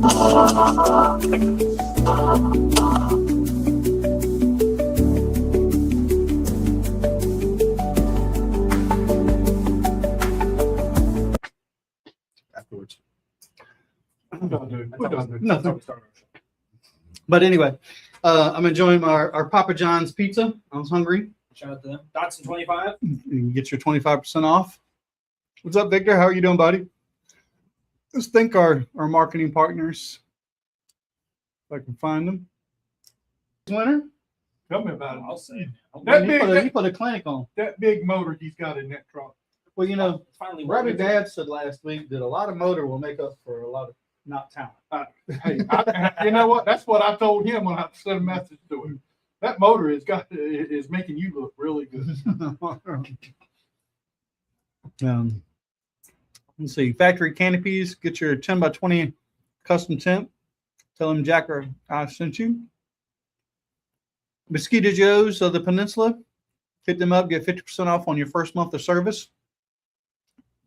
Afterwards. Nothing. But anyway, I'm enjoying our Papa John's pizza. I was hungry. Shout out to them. Dodson 25. You can get your 25% off. What's up, Victor? How are you doing, buddy? Let's thank our marketing partners. If I can find them. Winner? Tell me about it. I'll say. He put a clinic on. That big motor he's got in that truck. Well, you know, Finally, Robbie Dad said last week that a lot of motor will make up for a lot of not talent. Hey, you know what? That's what I told him when I sent a message to him. That motor is making you look really good. Let's see. Factory canopies. Get your 10 by 20 custom tent. Tell him Jack or I sent you. Mosquito Joe's of the Peninsula. Hit them up. Get 50% off on your first month of service.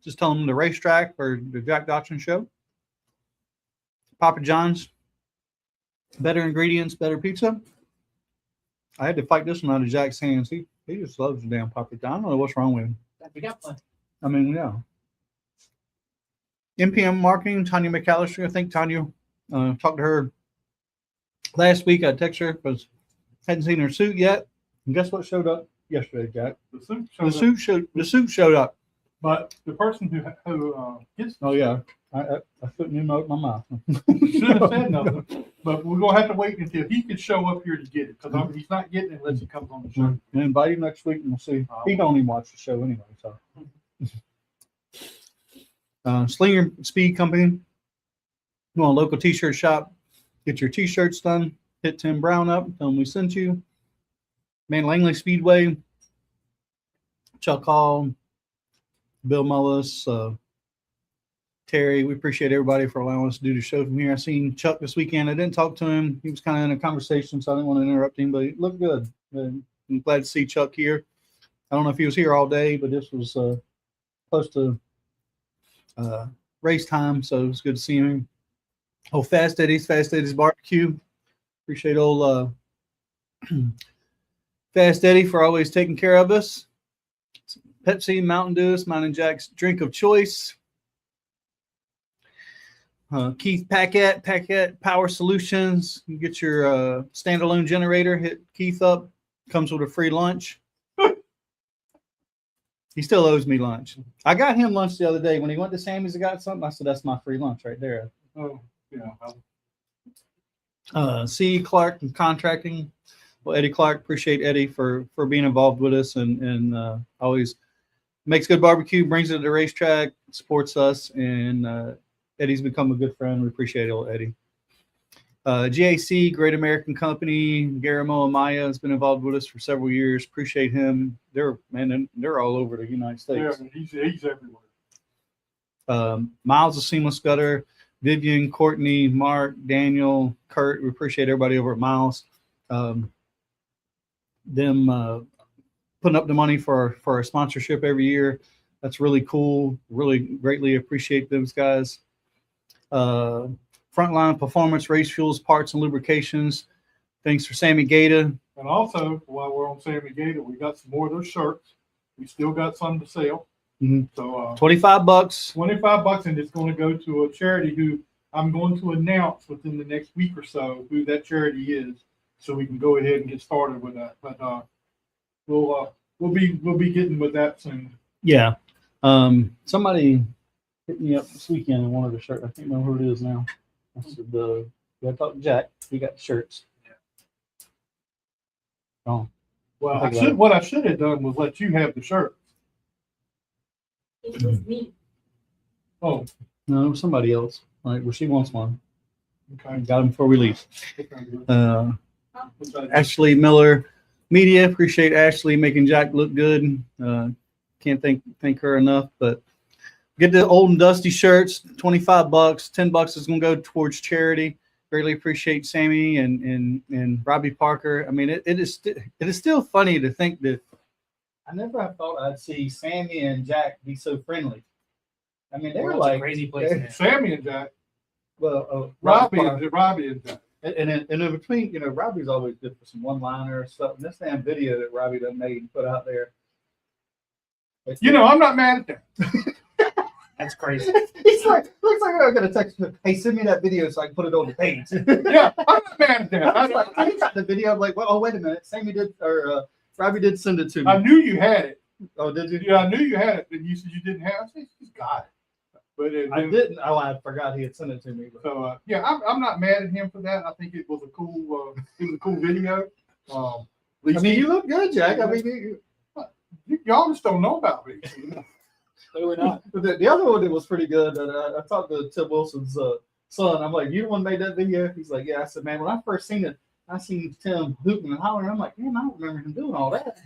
Just tell them the racetrack or the Jack Dodson show. Papa John's. Better ingredients, better pizza. I had to fight this one out of Jack's hands. He just loves the damn Papa John. I don't know what's wrong with him. We got one. I mean, yeah. MPM Marketing, Tanya McAllister. I think Tanya talked to her last week. I texted her because hadn't seen her suit yet. And guess what showed up yesterday, Jack? The suit showed up. But the person who gets Oh yeah, I couldn't even open my mouth. should have said nothing. But we're gonna have to wait until he can show up here to get it because he's not getting it unless he comes on the show. And invite him next week and we'll see. He don't even watch the show anyway. So, Slinger Speed Company. Go on local T-shirt shop. Get your T-shirts done. Hit Tim Brown up. Tell him we sent you. Man, Langley Speedway. Chuck Hall. Bill Mullis. Terry, we appreciate everybody for allowing us to do the show from here. I seen Chuck this weekend. I didn't talk to him. He was kind of in a conversation, so I didn't want to interrupt him, but he looked good. And I'm glad to see Chuck here. I don't know if he was here all day, but this was close to race time, so it was good to see him. Oh, Fast Eddie's Barbecue. Appreciate old Fast Eddie for always taking care of us. Pepsi, Mountain Dew, mine and Jack's drink of choice. Keith Paquette Power Solutions. You get your standalone generator. Hit Keith up. Comes with a free lunch. He still owes me lunch. I got him lunch the other day when he went to Sammy's. I got something. I said, "That's my free lunch right there." Oh, yeah. C. Clark and Contracting. Well, Eddie Clark, appreciate Eddie for being involved with us and always makes good barbecue, brings it to the racetrack, supports us, and Eddie's become a good friend. We appreciate it, old Eddie. GAC, Great American Company, Garamo Amaya has been involved with us for several years. Appreciate him. They're all over the United States. Yeah, he's everywhere. Miles of Seamless Gutter, Vivian, Courtney, Mark, Daniel, Kurt. We appreciate everybody over at Miles. Them putting up the money for our sponsorship every year. That's really cool. Really greatly appreciate those guys. Frontline Performance, Race Fuels, Parts, and Lubrications. Thanks for Sammy Gata. And also, while we're on Sammy Gata, we got some more of those shirts. We still got some to sell. Mm-hmm. So $25. $25, and it's going to go to a charity who I'm going to announce within the next week or so who that charity is, so we can go ahead and get started with that. But we'll be getting with that soon. Yeah. Somebody hit me up this weekend and wanted a shirt. I can't remember who it is now. I said, I talked to Jack. We got the shirts. Yeah. Oh. Well, what I should have done was let you have the shirt. It was me. Oh. No, somebody else. All right, well, she wants one. Okay. Got them before we leave. Okay. Ashley Miller Media. Appreciate Ashley making Jack look good. Can't thank her enough, but get the old and dusty shirts, $25, $10 is going to go towards charity. Greatly appreciate Sammy and Robbie Parker. I mean, it is still funny to think that I never thought I'd see Sammy and Jack be so friendly. I mean, they were like a crazy place. Sammy and Jack. well, Robbie is that. and in between, you know, Robbie's always good for some one-liner stuff. And this damn video that Robbie done made and put out there. You know, I'm not mad at that. That's crazy. He's like, looks like I'm gonna text him. Hey, send me that video so I can put it on the page. Yeah, I'm not mad at that. I was like, I got the video. I'm like, well, oh wait a minute, Sammy did, or Robbie did send it to me. I knew you had it. Oh, did you? Yeah, I knew you had it, and you said you didn't have it. I said, he's got it. But I didn't. Oh, I forgot he had sent it to me. But. So yeah, I'm not mad at him for that. I think it was a cool video. I mean, you look good, Jack. I mean, y'all just don't know about me. Clearly not. the other one that was pretty good. And I talked to Tim Wilson's son. I'm like, you the one made that video? He's like, yeah. I said, man, when I first seen it, I seen Tim hooting and hollering. I'm like, man, I don't remember him doing all that.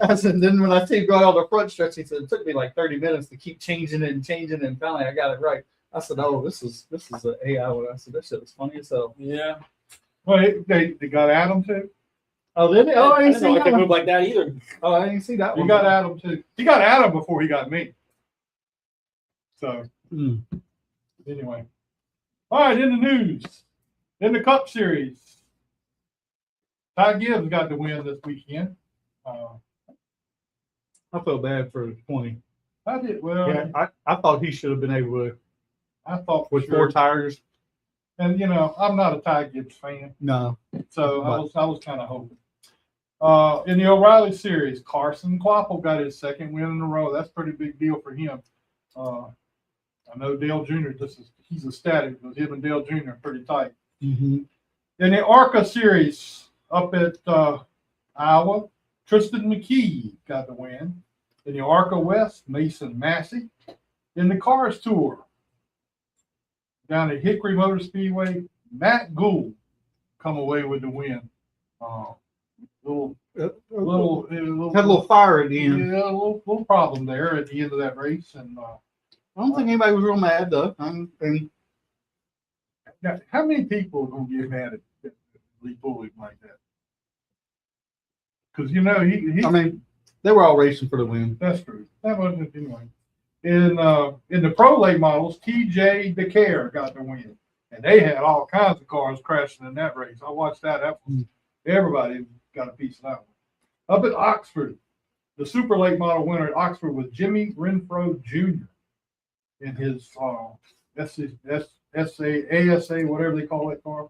I said, then when I see him go out on the front stretch, he said it took me like 30 minutes to keep changing it, and finally I got it right. I said, oh, this is an AI one. I said, that shit was funny as hell. Yeah. Well, they got Adam too. Oh, did they? Oh, I I didn't didn't see know I that could one. move like that either. Oh, I didn't see that He one. got Adam too. He got Adam before he got me. So anyway, all right. In the news, in the Cup Series, Ty Gibbs got the win this weekend. I felt bad for 20. I did well. Yeah, I thought he should have been able to I thought with for 4 sure. tires. And you know, I'm not a Ty Gibbs fan, No. so But- I was kind of hoping. In the O'Reilly Series, Carson Kvapil got his second win in a row. That's a pretty big deal for him. I know Dale Jr. He's ecstatic because him and Dale Jr. are pretty tight. Mm-hmm. In the ARCA Series up at Iowa, Tristan McKee got the win. In the ARCA West, Mason Massey. In the Cars Tour, down at Hickory Motor Speedway, Matt Gould come away with the win. Had a little fire at the end. Yeah, a little problem there at the end of that race. And I don't think anybody was real mad though. And now, how many people are going to get mad at Lee Bullock like that? Because you know he. I mean, they were all racing for the win. That's true. That wasn't anyway. In the pro late models, TJ DeCare got the win, and they had all kinds of cars crashing in that race. I watched that. That was, everybody got a piece of that one. Up at Oxford, the super late model winner at Oxford was Jimmy Renfro Jr. in his ASA, whatever they call that car.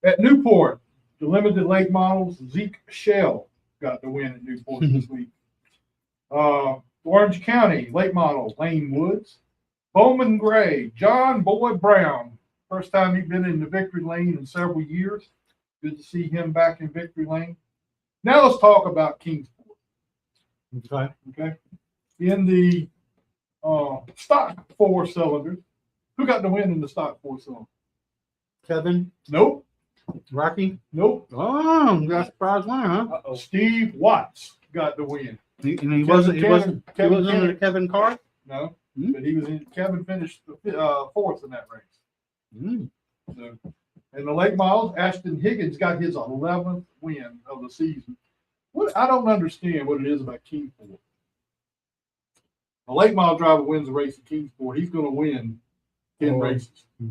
At Newport, the limited late models, Zeke Shell got the win at Newport this week. Orange County, late model, Lane Woods. Bowman Gray, John Boyd Brown. First time he's been in the victory lane in several years. Good to see him back in victory lane. Now let's talk about Kingsport. Okay. In the stock 4 cylinders, who got the win in the stock 4 cylinder? Kevin, Nope. Rocky. Nope. Oh, got a surprise winner, huh? Uh-oh. Steve Watts got the win. He wasn't in the Kevin car. No, Hmm. but he was in. Kevin finished 4th in that race. Mm. So, in the late models, Ashton Higgins got his 11th win of the season. What I don't understand what it is about Kingsport. A late model driver wins a race at Kingsport, he's going to win 10 Oh. races. I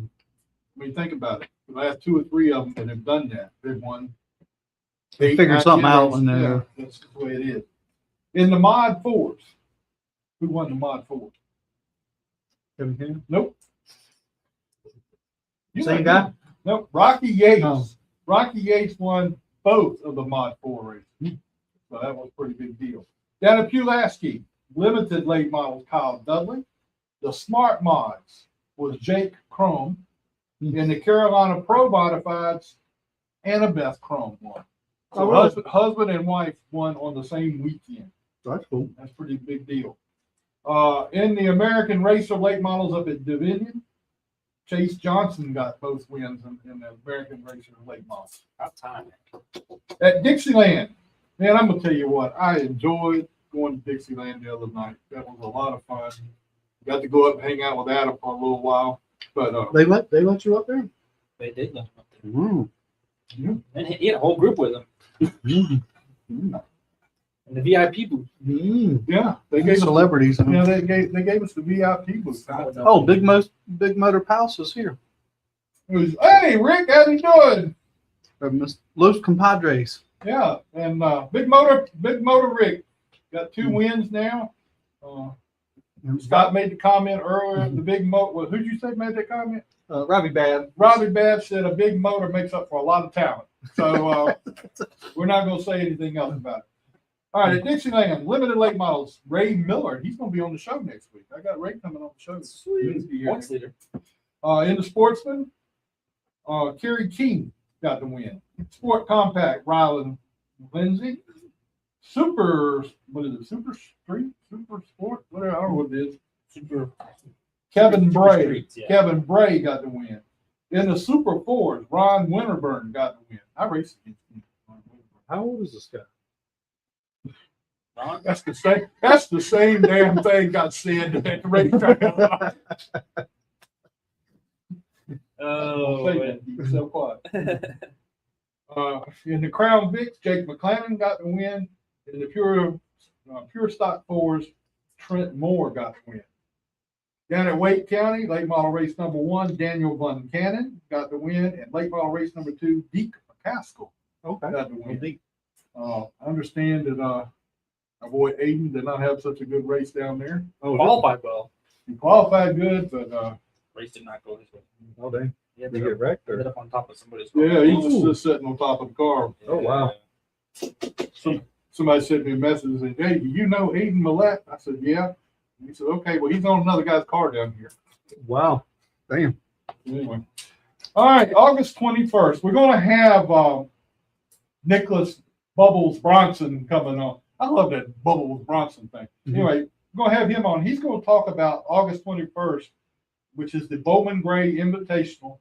mean, think about it. The last 2 or 3 of them that have done that, they've won. They 8, figured 9, something 10 out races. in there. Yeah, that's the way it is. In the Mod 4s, who won the Mod 4s? Kevin King? Nope. You Same know- guy? Nope. Rocky Yates. Oh. Rocky Yates won both of the Mod 4 races. So that was a pretty big deal. Down at Pulaski, limited late models, Kyle Dudley. The Smart Mods was Jake Chrome. In the Carolina Pro Modifieds, Annabeth Chrome won. So Oh, really? husband and wife won on the same weekend. That's cool. That's a pretty big deal. In the American Racer late models up at Dominion, Chase Johnson got both wins in the American Racer late models. About time. At Dixieland, man, I'm gonna tell you what, I enjoyed going to Dixieland the other night. That was a lot of fun. Got to go up and hang out with Adam for a little while. But They let you up there? They did let him up there. Mm. And he had a whole group with him Mm. in the VIP booth. Mm. yeah, they gave us Celebrities. Huh? they gave us the VIP booth. Oh, Big Motor Palace is here. It was, hey, Rick, how you doing? Los Compadres. Yeah, and Big Motor Rick got 2 wins now. Scott made the comment earlier. The big motor. Well, who'd you say made that comment? Robbie Bad. Robbie Babb said a big motor makes up for a lot of talent. So we're not going to say anything else about it. All right, at Dixieland, limited late models, Ray Miller. He's going to be on the show next week. I got Ray coming on the show. Sweet. Points leader. In the Sportsman, Kerry King got the win. Sport Compact, Rylan Lindsay. Super, what is it? Super Street? Super Sport? Whatever, I don't know what it is. Super. Kevin Bray. Streets, yeah. Kevin Bray got the win. In the Super Fours, Ron Winterburn got the win. I raced against him. How old is this guy? Ron? That's the same damn thing got said at the racetrack. Oh, man. He's so quiet. In the Crown Vics, Jake McClellan got the win. In the pure stock fours, Trent Moore got the win. Down at Wake County, late model race number 1, Daniel Buncannon got the win, and late model race number 2, Deke McCaskill got the win. I understand that our boy Aiden did not have such a good race down there. Qualified well. He qualified good, but Race did not go his way. Oh, dang. He Did he get wrecked? ended Or? up on top of somebody's car. yeah, he was just sitting on top of the car. Oh, wow. Somebody sent me a message and said, "Hey, do you know Aiden Millette?" I said, "Yeah." And he said, "Okay, well, he's on another guy's car down here." Wow. Damn. Anyway, all right, August 21st, we're going to have Nicholas Bubbles Bronson coming on. I love that Bubbles Bronson thing. Anyway, we're going to have him on. He's going to talk about August 21st, which is the Bowman Gray Invitational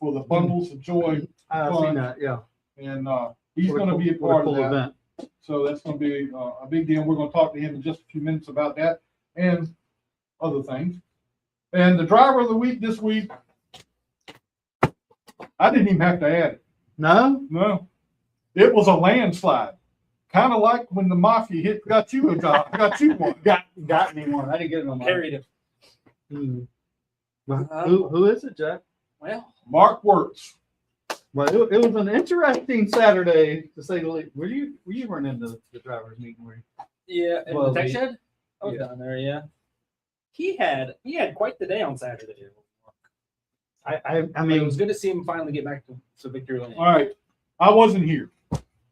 for the Bundles of Joy. I've seen that, yeah. And he's What going to be a what part cool of that. event. So that's going to be a big deal. We're going to talk to him in just a few minutes about that and other things. And the driver of the week this week, I didn't even have to add it. No, it was a landslide. Kind of like when the mafia got you a job, got you one. Got me one. I didn't get it on my. Carried him. Who is it, Jack? Well, Mark Wirtz. Well, it was an interesting Saturday to say the least. You weren't in the drivers' meeting, were you? yeah, in Well, the tech the- shed? I was yeah. down there, yeah. He had quite the day on Saturday. I I mean, it was good to see him finally get back to victory lane. All right, I wasn't here.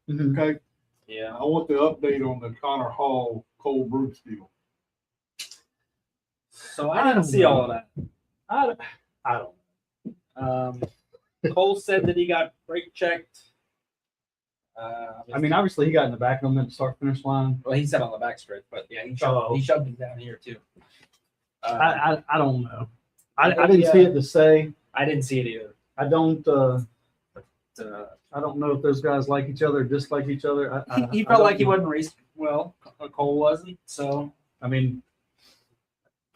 Mhm. Okay, Yeah. I want the update on the Connor Hall Cole Bruce deal. So I didn't see all of that. I don't. Cole said that he got brake checked. I mean, obviously he got in the back of them at the start finish line. Well, he said on the back stretch, but yeah, he shoved him down here too. I don't know. I think, didn't see it to say. I didn't see it either. I don't. But, I don't know if those guys like each other or dislike each other. he felt like he wasn't raced well. Cole wasn't. So I mean,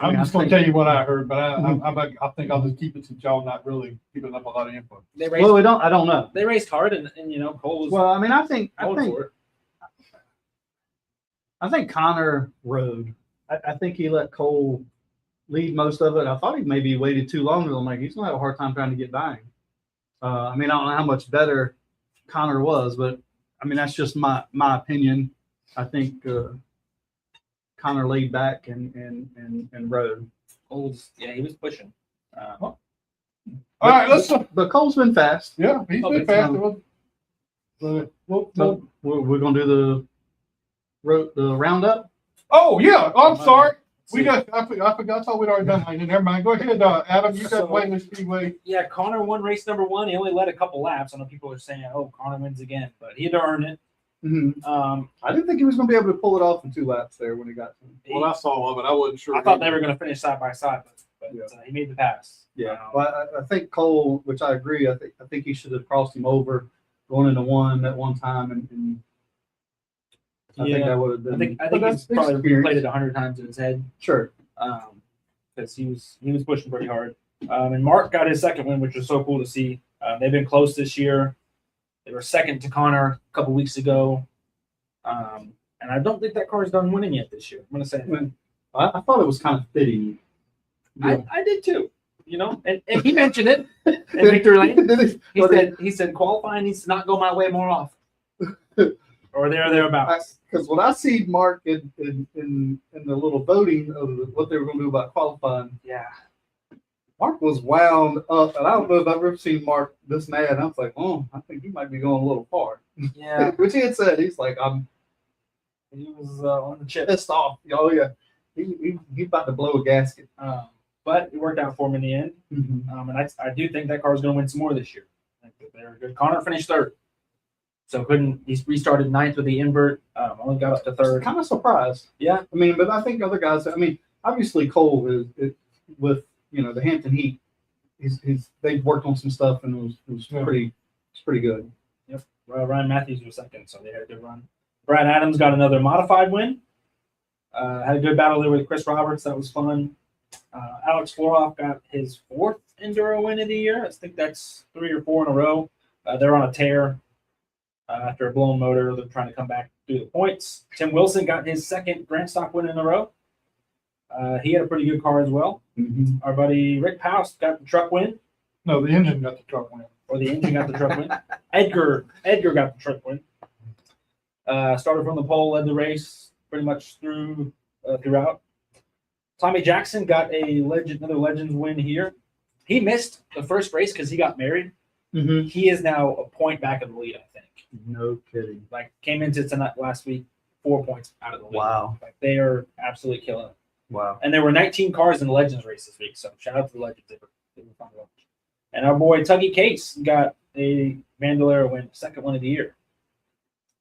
I'm I just going think- to tell you what I heard, but I think I'll just keep it since y'all not really giving up a lot of info. they raced. well, I don't know. They raced hard, and you know Cole was Well, I mean, I think going for it. Connor rode. I think he let Cole lead most of it. I thought he maybe waited too long. I'm like, he's gonna have a hard time trying to get by him. I mean, I don't know how much better Connor was, but I mean, that's just my opinion. I think Connor laid back and rode. Cole's he was pushing. All right, let's. But Cole's been fast. Yeah, he's been fast. So we're gonna do the roundup. Oh yeah, I'm sorry. We got. I forgot. I thought we'd already done that. Never mind. Go ahead, Adam. You got So- Wayland Speedway. Yeah, Connor won race number 1. He only led a couple laps. I know people are saying, "Oh, Connor wins again," but he had to earn it. I didn't think he was gonna be able to pull it off in 2 laps there when he got to him. Well, I saw of it. I wasn't sure. I thought they were going to finish side by side, but Yeah. he made the pass. Well, I think Cole, which I agree, I think he should have crossed him over going into one at one time, and I think that would have been. I think but he's that's probably experience. replayed it 100 times in his head Sure. because he was pushing pretty hard. And Mark got his second win, which was so cool to see. They've been close this year. They were second to Connor a couple weeks ago, and I don't think that car's done winning yet this year. I'm going to say that. I thought it was kind of fitting. I did too. and he mentioned it in victory lane. Did He said qualifying needs to not go my way more often, or thereabouts. Because when I see Mark in the little voting of what they were going to do about qualifying, Yeah. Mark was wound up, and I don't know if I've ever seen Mark this mad. And I was like, oh, I think he might be going a little far. Yeah. Which he had said, he's like, He was on the chip. pissed off. Oh yeah, he's about to blow a gasket. But it worked out for him in the end. Mm-hmm. And I do think that car is going to win some more this year. I think they're good. Connor finished third. So he restarted ninth with the invert. Only got up to third. Kind of surprised. Yeah. I mean, but I think other guys. I mean, obviously Cole is with the Hampton Heat. They've worked on some stuff and it was pretty good. Yep. Ryan Matthews was second, so they had a good run. Brad Adams got another modified win. Had a good battle there with Chris Roberts. That was fun. Alex Floroff got his 4th Enduro win of the year. I think that's 3 or 4 in a row. They're on a tear after a blown motor. They're trying to come back through the points. Tim Wilson got his 2nd Grand Stock win in a row. He had a pretty good car as well. Mm-hmm. Our buddy Rick Poust got the truck win. No, the engine got the truck win. Or the engine got the truck win. Edgar got the truck win. Started from the pole, led the race pretty much throughout. Tommy Jackson got another Legends win here. He missed the first race because he got married. Mm-hmm. He is now a point back of the lead, I think. No kidding. Like came into tonight last week, 4 points out of the lead. Wow. Like they are absolutely killing it. Wow. And there were 19 cars in the Legends race this week, so shout out to the Legends. They were fun to watch. And our boy Tuggy Case got a Bandolero win, 2nd one of the year.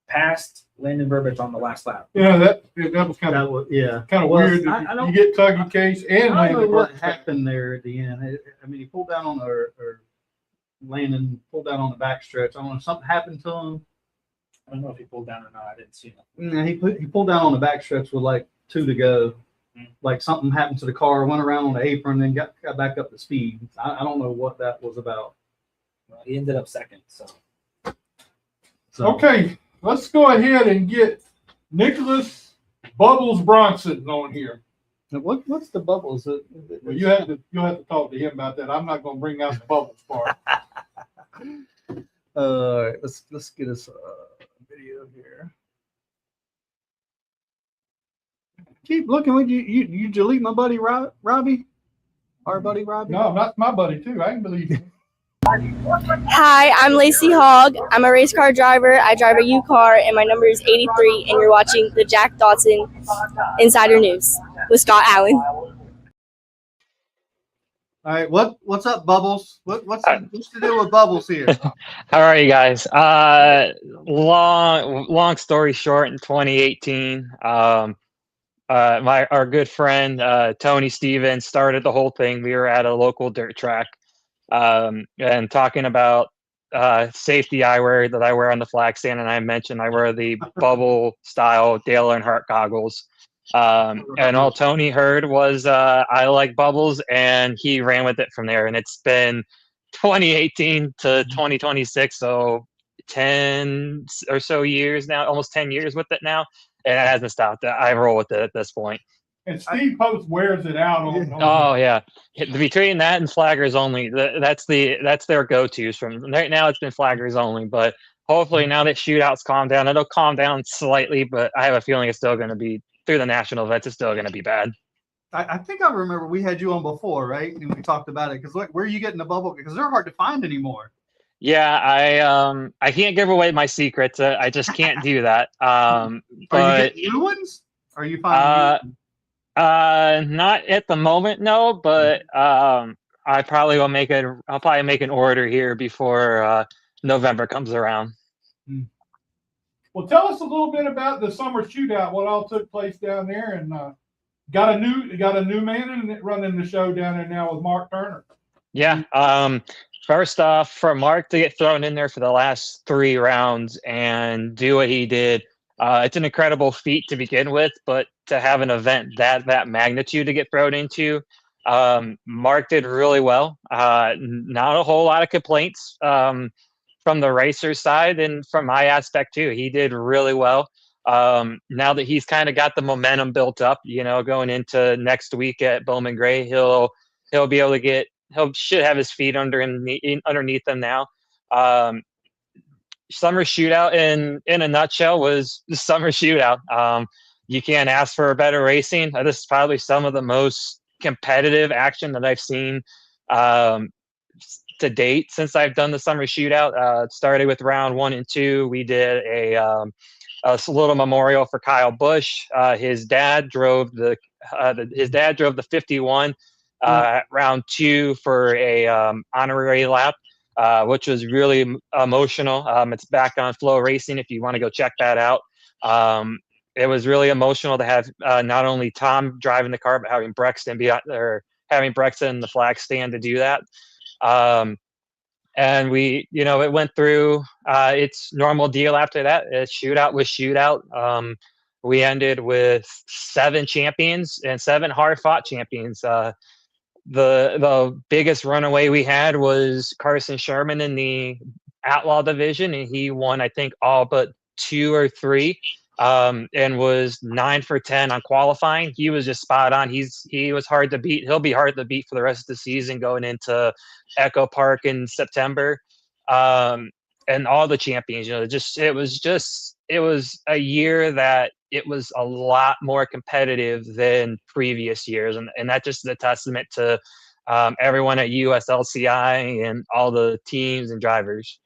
Passed Landon Burbidge on the last lap. Yeah, that was kind of weird. I don't- You get Tuggy Case and I don't know Landon what Burke. happened there at the end. I mean, he pulled down on Landon pulled down on the backstretch. I don't know if something happened to him. I don't know if he pulled down or not. I didn't see him. No, he pulled down on the backstretch with like 2 to go. Mm. Like something happened to the car, went around on the apron, then got back up to speed. I don't know what that was about. Well, he ended up 2nd. So Okay, let's go ahead and get Nicholas Bubbles Bronson on here. Now, what's the bubbles? Well, you'll have to talk to him about that. I'm not going to bring out the bubbles part. All right, let's get us a video here. Keep looking. Would you delete my buddy Robbie? Our buddy Robbie? No, that's my buddy too. I can believe you. Hi, I'm LAYCEE HOGGE. I'm a race car driver. I drive a UCAR, and my number is 83, and you're watching the Jack Dodson Insider News with Scott Allen. All right, what's up, Bubbles? What's the deal with Bubbles here? How are you guys? Long story short, in 2018, our good friend Tony Stevens started the whole thing. We were at a local dirt track, and talking about safety eyewear that I wear on the flag stand, and I mentioned I wear the bubble style Dale Earnhardt goggles. And all Tony heard was I like bubbles, and he ran with it from there. And it's been 2018 to 2026, so 10 or so years now, almost 10 years with it now, and it hasn't stopped. I roll with it at this point. And Steve Post wears it out on Oh yeah, between that and flaggers only, that's their go-tos. From right now, it's been flaggers only, but hopefully now that shootouts calm down, it'll calm down slightly. But I have a feeling it's still going to be through the national events. It's still going to be bad. I think I remember we had you on before, right? And we talked about it because where are you getting the bubble? Because they're hard to find anymore. Yeah, I can't give away my secrets. I just can't do that. Are you getting new ones? Are you finding? Not at the moment, no. But I'll probably make an order here before November comes around. Well, tell us a little bit about the summer shootout. What all took place down there, and got a new man running the show down there now with Mark Turner. Yeah. First off, for Mark to get thrown in there for the last 3 rounds and do what he did, it's an incredible feat to begin with. But to have an event that magnitude to get thrown into, Mark did really well. Not a whole lot of complaints from the racer's side, and from my aspect too. He did really well. Now that he's kind of got the momentum built up, going into next week at Bowman Gray, he'll be able to get should have his feet underneath him now. Summer shootout in a nutshell was the summer shootout. You can't ask for a better racing. This is probably some of the most competitive action that I've seen to date since I've done the summer shootout. It started with round 1 and 2. We did a little memorial for Kyle Busch. His dad drove the 51 round 2 for a honorary lap. Which was really emotional. It's back on Flow Racing if you want to go check that out. It was really emotional to have not only Tom driving the car, but having Brexton having Brexton in the flag stand to do that. And we, it went through its normal deal after that. Shootout was shootout. We ended with 7 champions and 7 hard-fought champions. The biggest runaway we had was Carson Sherman in the Outlaw division, and he won, I think, all but 2 or 3, and was 9 for 10 on qualifying. He was just spot on. He was hard to beat. He'll be hard to beat for the rest of the season going into Echo Park in September. And all the champions, it was a year that it was a lot more competitive than previous years. And that just is a testament to everyone at USLCI and all the teams and drivers.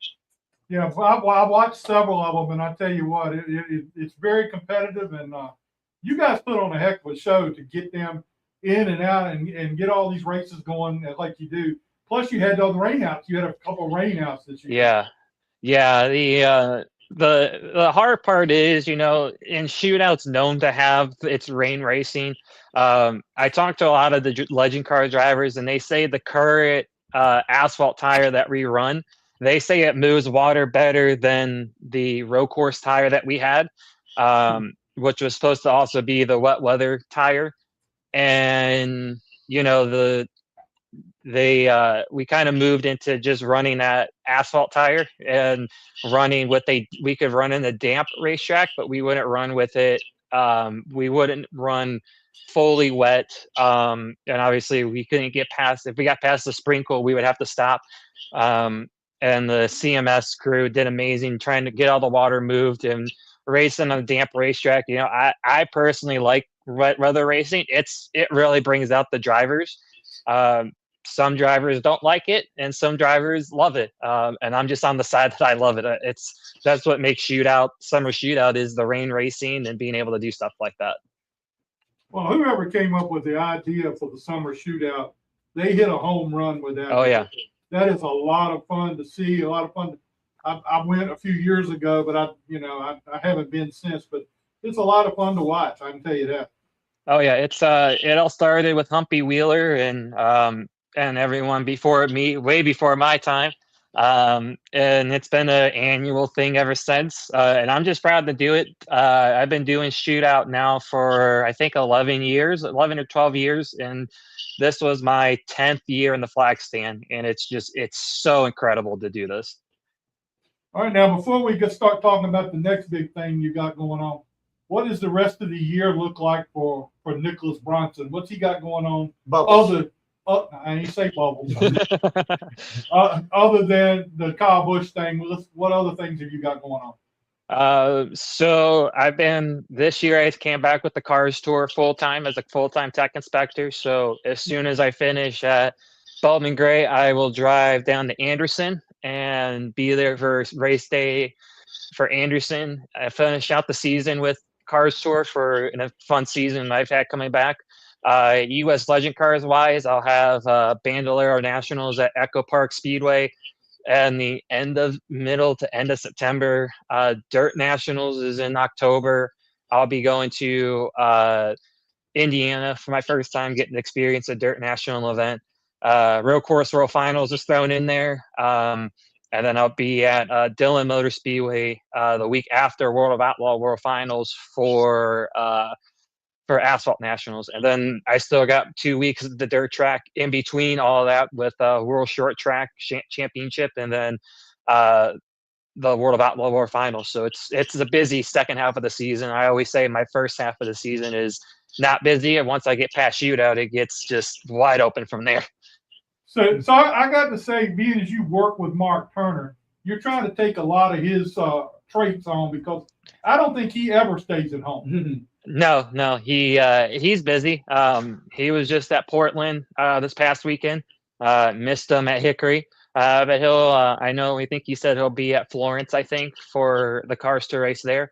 Yeah, I watched several of them, and I tell you what, it's very competitive, and you guys put on a heck of a show to get them in and out and get all these races going like you do. Plus, you had the rainouts. You had a couple of rainouts this year. Yeah. The hard part is, in shootouts known to have its rain racing. I talked to a lot of the legend car drivers, and they say the current asphalt tire that we run, they say it moves water better than the road course tire that we had, which was supposed to also be the wet weather tire. And, we kind of moved into just running that asphalt tire and running we could run in the damp racetrack, but we wouldn't run with it. We wouldn't run fully wet. And obviously we couldn't get past, if we got past the sprinkle, we would have to stop. And the CMS crew did amazing trying to get all the water moved and racing on a damp racetrack. I personally like wet weather racing. It really brings out the drivers. Some drivers don't like it, and some drivers love it. And I'm just on the side that I love it. That's what makes summer shootout is the rain racing and being able to do stuff like that. Well, whoever came up with the idea for the summer shootout, they hit a home run with that. Oh yeah, that is a lot of fun to see. A lot of fun. I went a few years ago, but I haven't been since. But it's a lot of fun to watch. I can tell you that. Oh yeah, it all started with Humpy Wheeler and everyone before me, way before my time. And it's been an annual thing ever since. And I'm just proud to do it. I've been doing shootout now for, I think, 11 or 12 years. And this was my 10th year in the flag stand. And it's so incredible to do this. All right, now, before we start talking about the next big thing you got going on, what does the rest of the year look like for Nicholas Bronson? What's he got going on? Bubbles. I ain't say bubbles. Other than the Kyle Busch thing, what other things have you got going on? So this year I came back with the Cars Tour full-time as a full-time tech inspector. So as soon as I finish at Baldwin Gray, I will drive down to Anderson and be there for race day for Anderson. I finish out the season with Cars Tour for a fun season I've had coming back. U.S. Legend Cars wise, I'll have Bandolero Nationals at Echo Park Speedway, and the middle to end of September. Dirt Nationals is in October. I'll be going to Indiana for my first time getting to experience a Dirt National event. Road Course World Finals is thrown in there. And then I'll be at Dillon Motor Speedway the week after World of Outlaw World Finals for Asphalt Nationals. And then I still got 2 weeks of the dirt track in between all of that with World Short Track Championship and then the World of Outlaw World Finals. So it's a busy second half of the season. I always say my first half of the season is not busy, and once I get past shootout, it gets just wide open from there. So I got to say, being as you work with Mark Turner, you're trying to take a lot of his traits on, because I don't think he ever stays at home. No, he's busy. He was just at Portland this past weekend. Missed him at Hickory. But he'll I think he said he'll be at Florence, I think, for the cars to race there.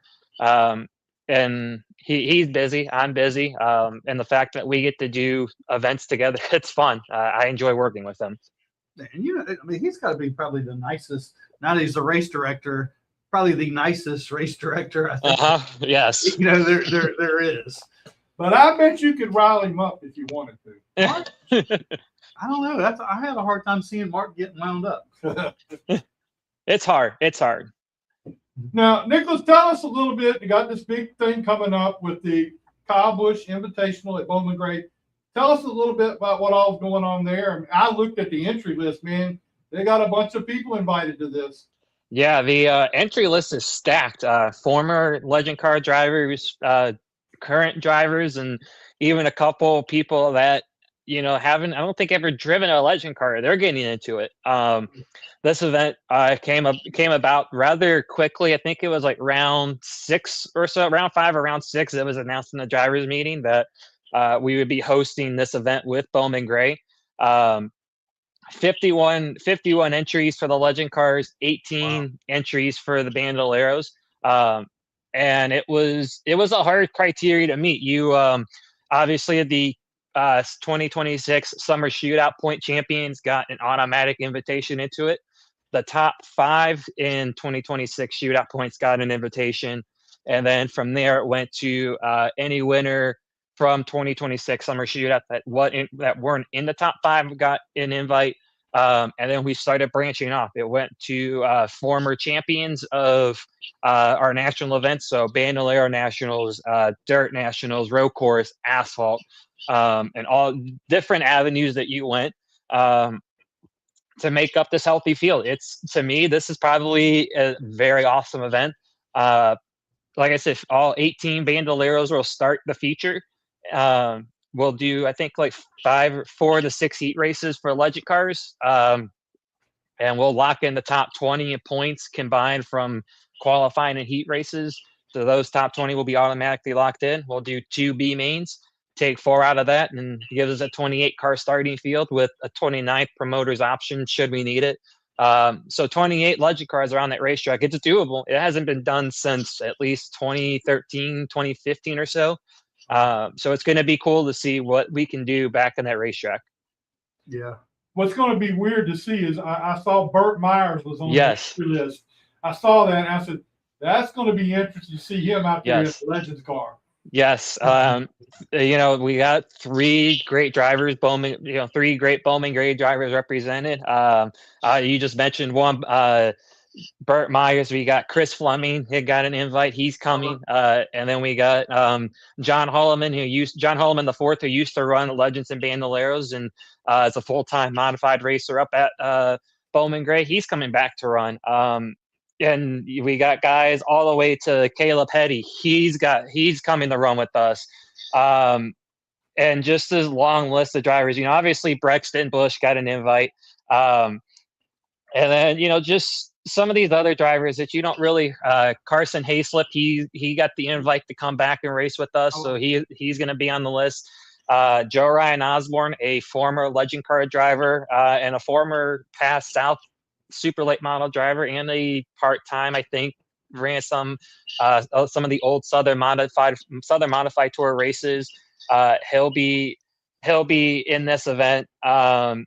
And he's busy. I'm busy. And the fact that we get to do events together, it's fun. I enjoy working with him. And I mean, he's got to be probably the nicest. Now that he's a race director, probably the nicest race director I think. Yes. There is. But I bet you could rile him up if you wanted to. Mark, I don't know. I have a hard time seeing Mark getting wound up. It's hard. Now, Nicholas, tell us a little bit. You got this big thing coming up with the Kyle Busch Invitational at Bowman Gray. Tell us a little bit about what all's going on there. I looked at the entry list, man. They got a bunch of people invited to this. Yeah, the entry list is stacked. Former legend car drivers, current drivers, and even a couple people that haven't, I don't think, ever driven a legend car. They're getting into it. This event came about rather quickly. I think it was like round 6 or so, round 5 or round 6. It was announced in the drivers meeting that we would be hosting this event with Bowman Gray. 51 entries for the legend cars, 18 entries for the Bandoleros. And it was a hard criteria to meet. You obviously the 2026 Summer Shootout Point Champions got an automatic invitation into it. The top 5 in 2026 Shootout Points got an invitation, and then from there it went to any winner from 2026 Summer Shootout that weren't in the top 5 got an invite. And then we started branching off. It went to former champions of our national events, so Bandolero Nationals, Dirt Nationals, Road Course, Asphalt, and all different avenues that you went to make up this healthy field. To me, this is probably a very awesome event. Like I said, all 18 Bandoleros will start the feature. We'll do, I think, like 4 to 6 heat races for legend cars. And we'll lock in the top 20 in points combined from qualifying and heat races. So those top 20 will be automatically locked in. We'll do 2 B mains, take 4 out of that, and give us a 28 car starting field with a 29th promoter's option should we need it. So 28 legend cars around that racetrack. It's doable. It hasn't been done since at least 2013, 2015 or so. So it's going to be cool to see what we can do back in that racetrack. Yeah. What's going to be weird to see is I saw Burt Myers was on the list. I saw that and I said, that's going to be interesting to see him out there in the Legends car. Yes. We got 3 great drivers, Bowman, 3 great Bowman Gray drivers represented. You just mentioned one, Burt Myers. We got Chris Fleming. He got an invite. He's coming. And then we got John Holloman, John Holloman the fourth, who used to run Legends and Bandoleros and is a full-time modified racer up at Bowman Gray. He's coming back to run. And we got guys all the way to Caleb Petty. He's coming to run with us. And just this long list of drivers. Obviously Brexton Bush got an invite. And then, just some of these other drivers that you don't really, Carson Hayslip, he got the invite to come back and race with us. So he's going to be on the list. Joe Ryan Osborne, a former legend car driver, and a former past South super late model driver, and a part-time, I think, ran some of the old Southern Modified Tour races. He'll be in this event. Ryan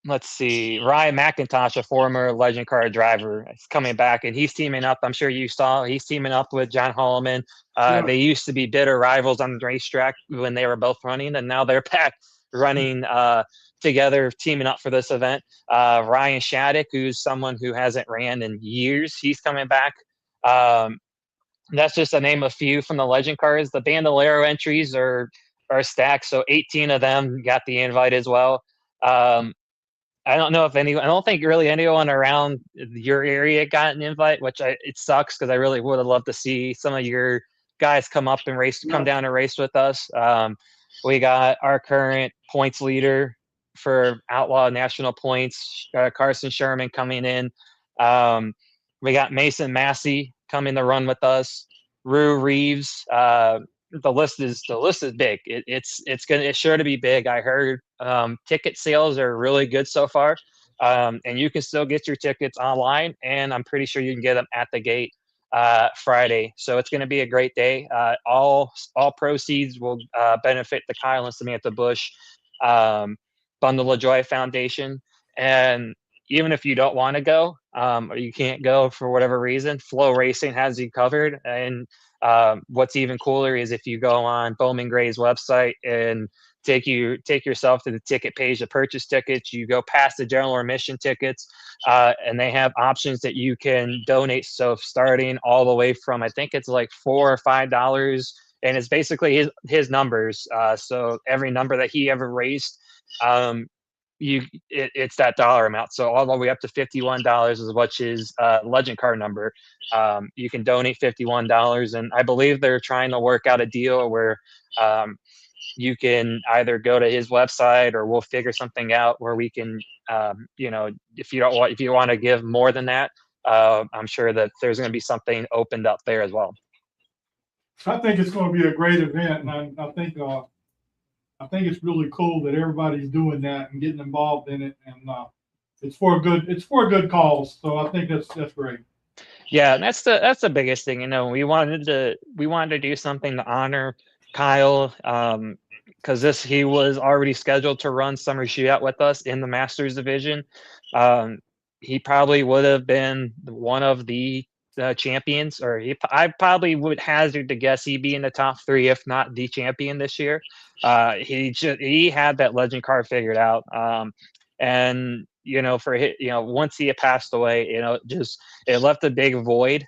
McIntosh, a former legend car driver, is coming back, and he's teaming up. I'm sure you saw he's teaming up with John Holloman. They used to be bitter rivals on the racetrack when they were both running, and now they're back running together, teaming up for this event. Ryan Shattuck, who's someone who hasn't ran in years, he's coming back. That's just to name a few from the legend cars. The Bandolero entries are stacked, so 18 of them got the invite as well. I don't think really anyone around your area got an invite, which it sucks because I really would have loved to see some of your guys come down and race with us. We got our current points leader, for Outlaw National Points. Carson Sherman coming in. We got Mason Massey coming to run with us. Rue Reeves. The list is big. It's sure to be big. I heard ticket sales are really good so far, and you can still get your tickets online, and I'm pretty sure you can get them at the gate Friday. So it's going to be a great day. All proceeds will benefit the Kyle and Samantha Bush Bundle of Joy Foundation. And even if you don't want to go or you can't go for whatever reason, Flow Racing has you covered. And what's even cooler is if you go on Bowman Gray's website and take yourself to the ticket page to purchase tickets, you go past the general admission tickets, and they have options that you can donate. So starting all the way from, I think it's like $4 or $5, and it's basically his numbers. So every number that he ever raised, it's that dollar amount. So all the way up to $51 is what his legend card number. You can donate $51, and I believe they're trying to work out a deal where you can either go to his website, or we'll figure something out where we can, if you want to give more than that, I'm sure that there's going to be something opened up there as well. I think it's going to be a great event, and I think it's really cool that everybody's doing that and getting involved in it, and it's for a good cause. So I think that's great. Yeah, and that's the biggest thing. We wanted to do something to honor Kyle, because he was already scheduled to run Summer Shootout with us in the Masters division. He probably would have been one of the champions, or I probably would hazard to guess he'd be in the top 3, if not the champion this year. He had that legend card figured out, and once he had passed away, it left a big void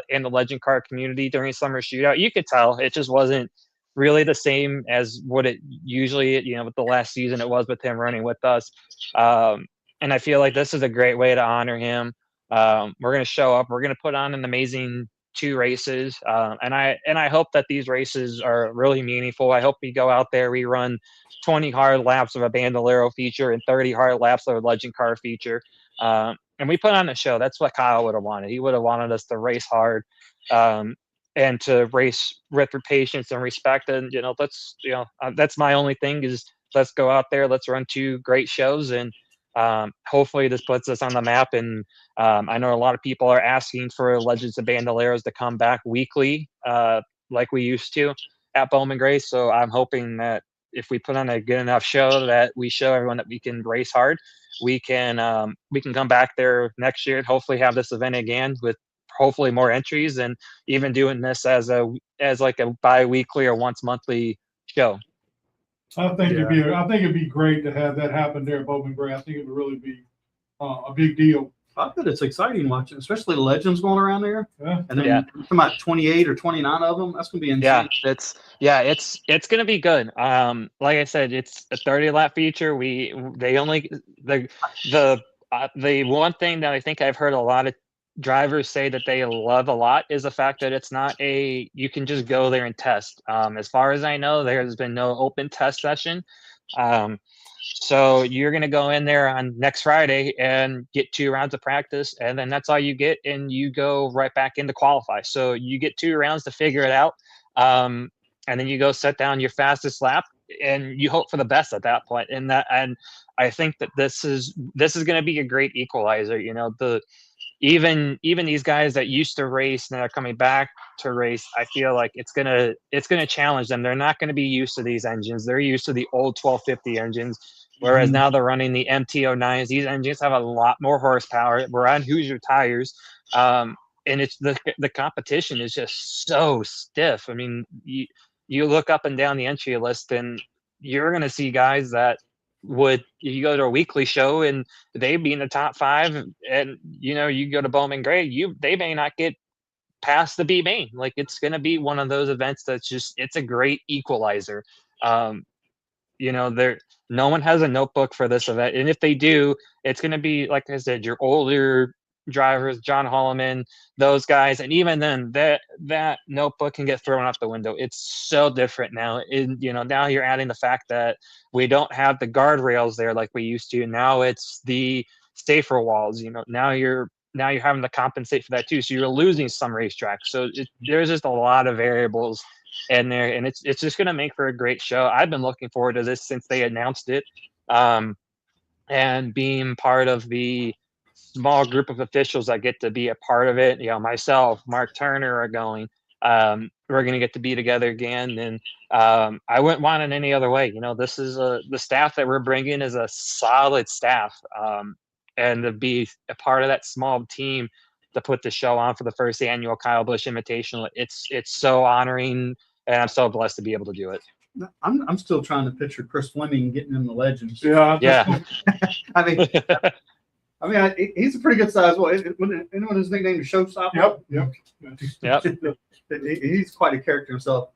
in the legend card community during Summer Shootout. You could tell it just wasn't really the same as what it usually, with the last season it was with him running with us. And I feel like this is a great way to honor him. We're going to show up. We're going to put on an amazing 2 races, and I hope that these races are really meaningful. I hope we go out there, we run 20 hard laps of a Bandolero feature and 30 hard laps of a legend car feature, and we put on a show. That's what Kyle would have wanted. He would have wanted us to race hard, and to race with patience and respect. And that's my only thing is, let's go out there, let's run 2 great shows, and hopefully this puts us on the map. And I know a lot of people are asking for Legends of Bandoleros to come back weekly, like we used to at Bowman Gray. So I'm hoping that if we put on a good enough show that we show everyone that we can race hard, we can come back there next year and hopefully have this event again with hopefully more entries, and even doing this as like a bi-weekly or once monthly show. I think it'd be great to have that happen there at Bowman Gray. I think it would really be a big deal. I bet it's exciting watching, especially the legends going around there. Yeah. And then about 28 or 29 of them. That's gonna be insane. Yeah, it's gonna be good. Like I said, it's a 30-lap feature. The one thing that I think I've heard a lot of drivers say that they love a lot is the fact that it's not you can just go there and test. As far as I know, there's been no open test session. So you're going to go in there on next Friday and get 2 rounds of practice, and then that's all you get, and you go right back into qualify. So you get 2 rounds to figure it out, and then you go set down your fastest lap, and you hope for the best at that point. And I think that this is going to be a great equalizer. Even these guys that used to race and are coming back to race, I feel like it's gonna challenge them. They're not gonna be used to these engines. They're used to the old 1250 engines, whereas now they're running the MT09s. These engines have a lot more horsepower. We're on Hoosier tires, and it's the competition is just so stiff. I mean, you look up and down the entry list, and you're gonna see guys that you go to a weekly show and they be in the top 5, and you go to Bowman Gray, they may not get past the B main. Like, it's going to be one of those events that's it's a great equalizer. No one has a notebook for this event, and if they do, it's going to be, like I said, your older drivers, John Holloman, those guys, and even then, that notebook can get thrown out the window. It's so different now. Now you're adding the fact that we don't have the guardrails there like we used to. Now it's the safer walls. Now you're having to compensate for that too. So you're losing some racetracks. So there's just a lot of variables in there, and it's just going to make for a great show. I've been looking forward to this since they announced it, and being part of the small group of officials that get to be a part of it. Myself, Mark Turner are going. We're going to get to be together again, and I wouldn't want it any other way. This is the staff that we're bringing is a solid staff, and to be a part of that small team to put the show on for the first annual Kyle Busch Invitational, it's so honoring, and I'm so blessed to be able to do it. I'm still trying to picture Chris Fleming getting in the Legends. Yeah. I mean, he's a pretty good size. Anyone his nickname is Showstopper? Yep. He's quite a character himself.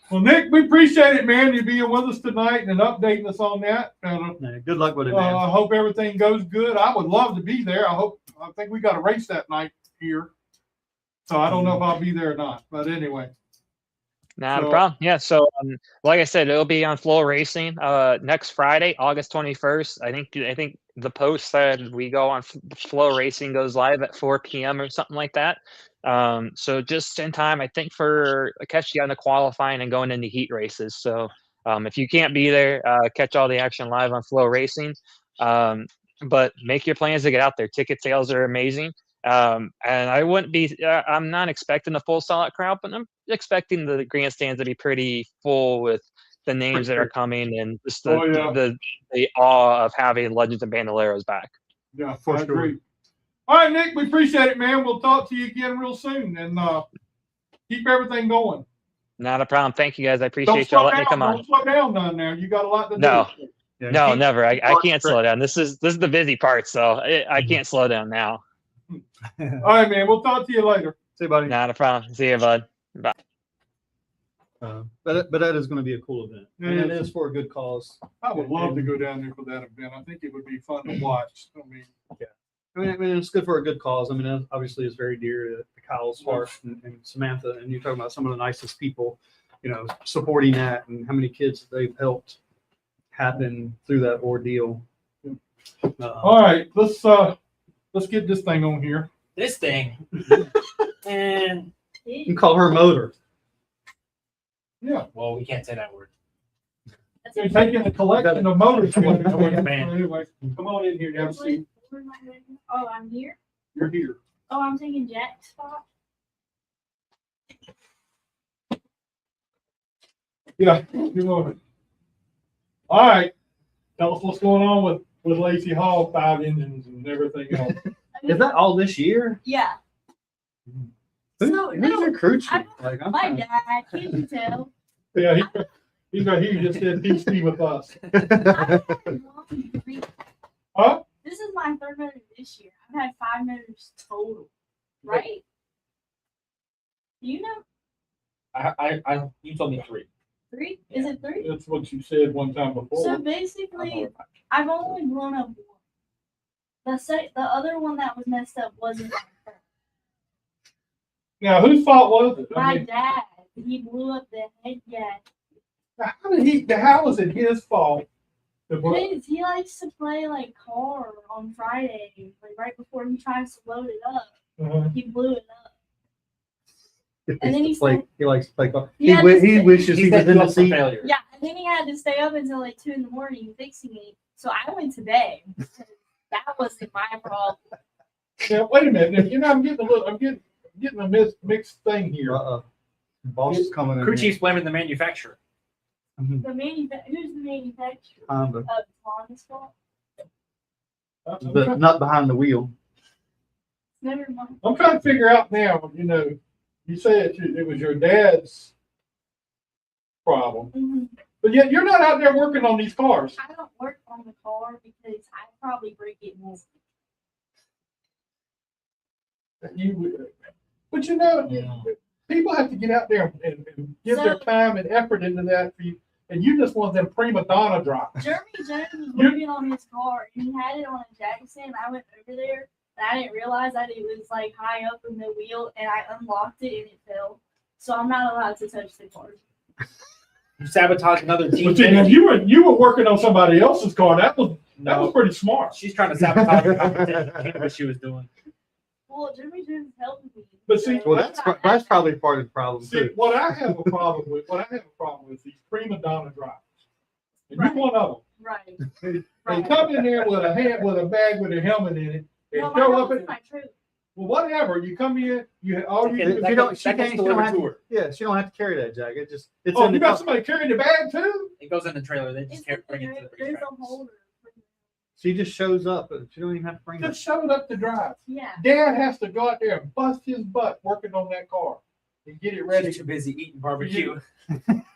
Well, Nick, we appreciate it, man. You being with us tonight and updating us on that. Good luck with it, man. I hope everything goes good. I would love to be there. I think we got a race that night here, so I don't know if I'll be there or not. But anyway. Not a problem. Yeah. So, like I said, it'll be on Flow Racing next Friday, August 21st. I think the post said we go on Flow Racing goes live at 4 p.m. or something like that. So just in time, I think, for catch you on the qualifying and going into heat races. So if you can't be there, catch all the action live on Flow Racing. But make your plans to get out there. Ticket sales are amazing. And I'm not expecting a full sellout crowd, but I'm expecting the grandstands to be pretty full with the names that are coming and just the awe of having Legends and Bandoleros back. Yeah, for sure. All right, Nick, we appreciate it, man. We'll talk to you again real soon, and keep everything going. Not a problem. Thank you, guys. I appreciate y'all letting me come on. Don't slow down down there. You got a lot to do. No, never. I can't slow down. This is the busy part, so I can't slow down now. All right, man. We'll talk to you later. See you, buddy. Not a problem. See you, bud. Bye. But that is going to be a cool event. And it is for a good cause. I would love to go down there for that event. I think it would be fun to watch. I mean, it's good for a good cause. I mean, obviously, it's very dear to Kyle's heart and Samantha. And you're talking about some of the nicest people, supporting that, and how many kids they've helped happen through that ordeal. All right, let's get this thing on here. This thing. And you can call her Motor. Yeah. Well, we can't say that word. They're taking a collection of motors. Man. Anyway, come on in here and have a seat. Oh, I'm here? You're here. Oh, I'm taking Jack's spot? Yeah, you're welcome. All right. Tell us what's going on with LAYCEE Hall, 5 engines and everything else. Is that all this year? Yeah. Who's So, your crew chief? My dad, can't you tell? Yeah, he's right here. He just said PC with us. Huh? This is my 3rd motor this year. I've had 5 motors total, right? Do you know? You told me 3. 3? Is it 3? That's what you said one time before. So basically, I've only blown up one. The other one that was messed up wasn't my fault. Now, whose fault was it? My dad. He blew up the head gasket. How was it his fault? Because he likes to play car on Friday, right before he tries to load it up. He blew it up. And then he likes to play car. He wishes he was in the seat. Failure. Yeah, and then he had to stay up until 2 in the morning fixing it. So I went to bed. That wasn't my problem. Now, wait a minute. I'm getting a mixed thing here. Boss is coming in. Crew chief's blaming the manufacturer. Who's the manufacturer? Honda. Of Honda's fault? But not behind the wheel. Never mind. I'm trying to figure out now, you say it was your dad's problem, but yet you're not out there working on these cars. I don't work on the car because I probably break it more. But people have to get out there and give their time and effort into that for you, and you just want them prima donna drop. Jeremy Jones was working on his car, and he had it on a jack stand. I went over there, And I didn't realize that it was like high up in the wheel, and I unlocked it and it fell. So I'm not allowed to touch the car. You sabotage another team. But see, now you were working on somebody else's car. That was pretty smart. She's trying to sabotage the competition. What she was doing. Well, Jimmy just helped me. But see, so Well, that's probably part of the problem See, too. what I have a problem with these prima donna drivers. And Right. you're one of Right. them. They Right. come in there with a bag with a helmet in it, and No, show my up was at my truck. well, whatever. You come in, all you If do. you don't, she that gets can't. She don't delivered have to to. her. Yeah, she don't have to carry that, Jack. It's Oh, in you the got somebody carrying the bag too? It goes in the trailer. They just It's can't bring it to the there's racetrack. a holder. She just shows up, and she don't even have to bring it. Just showed up to drive. Yeah. Dad has to go out there and bust his butt working on that car and get it ready. She's too busy eating barbecue.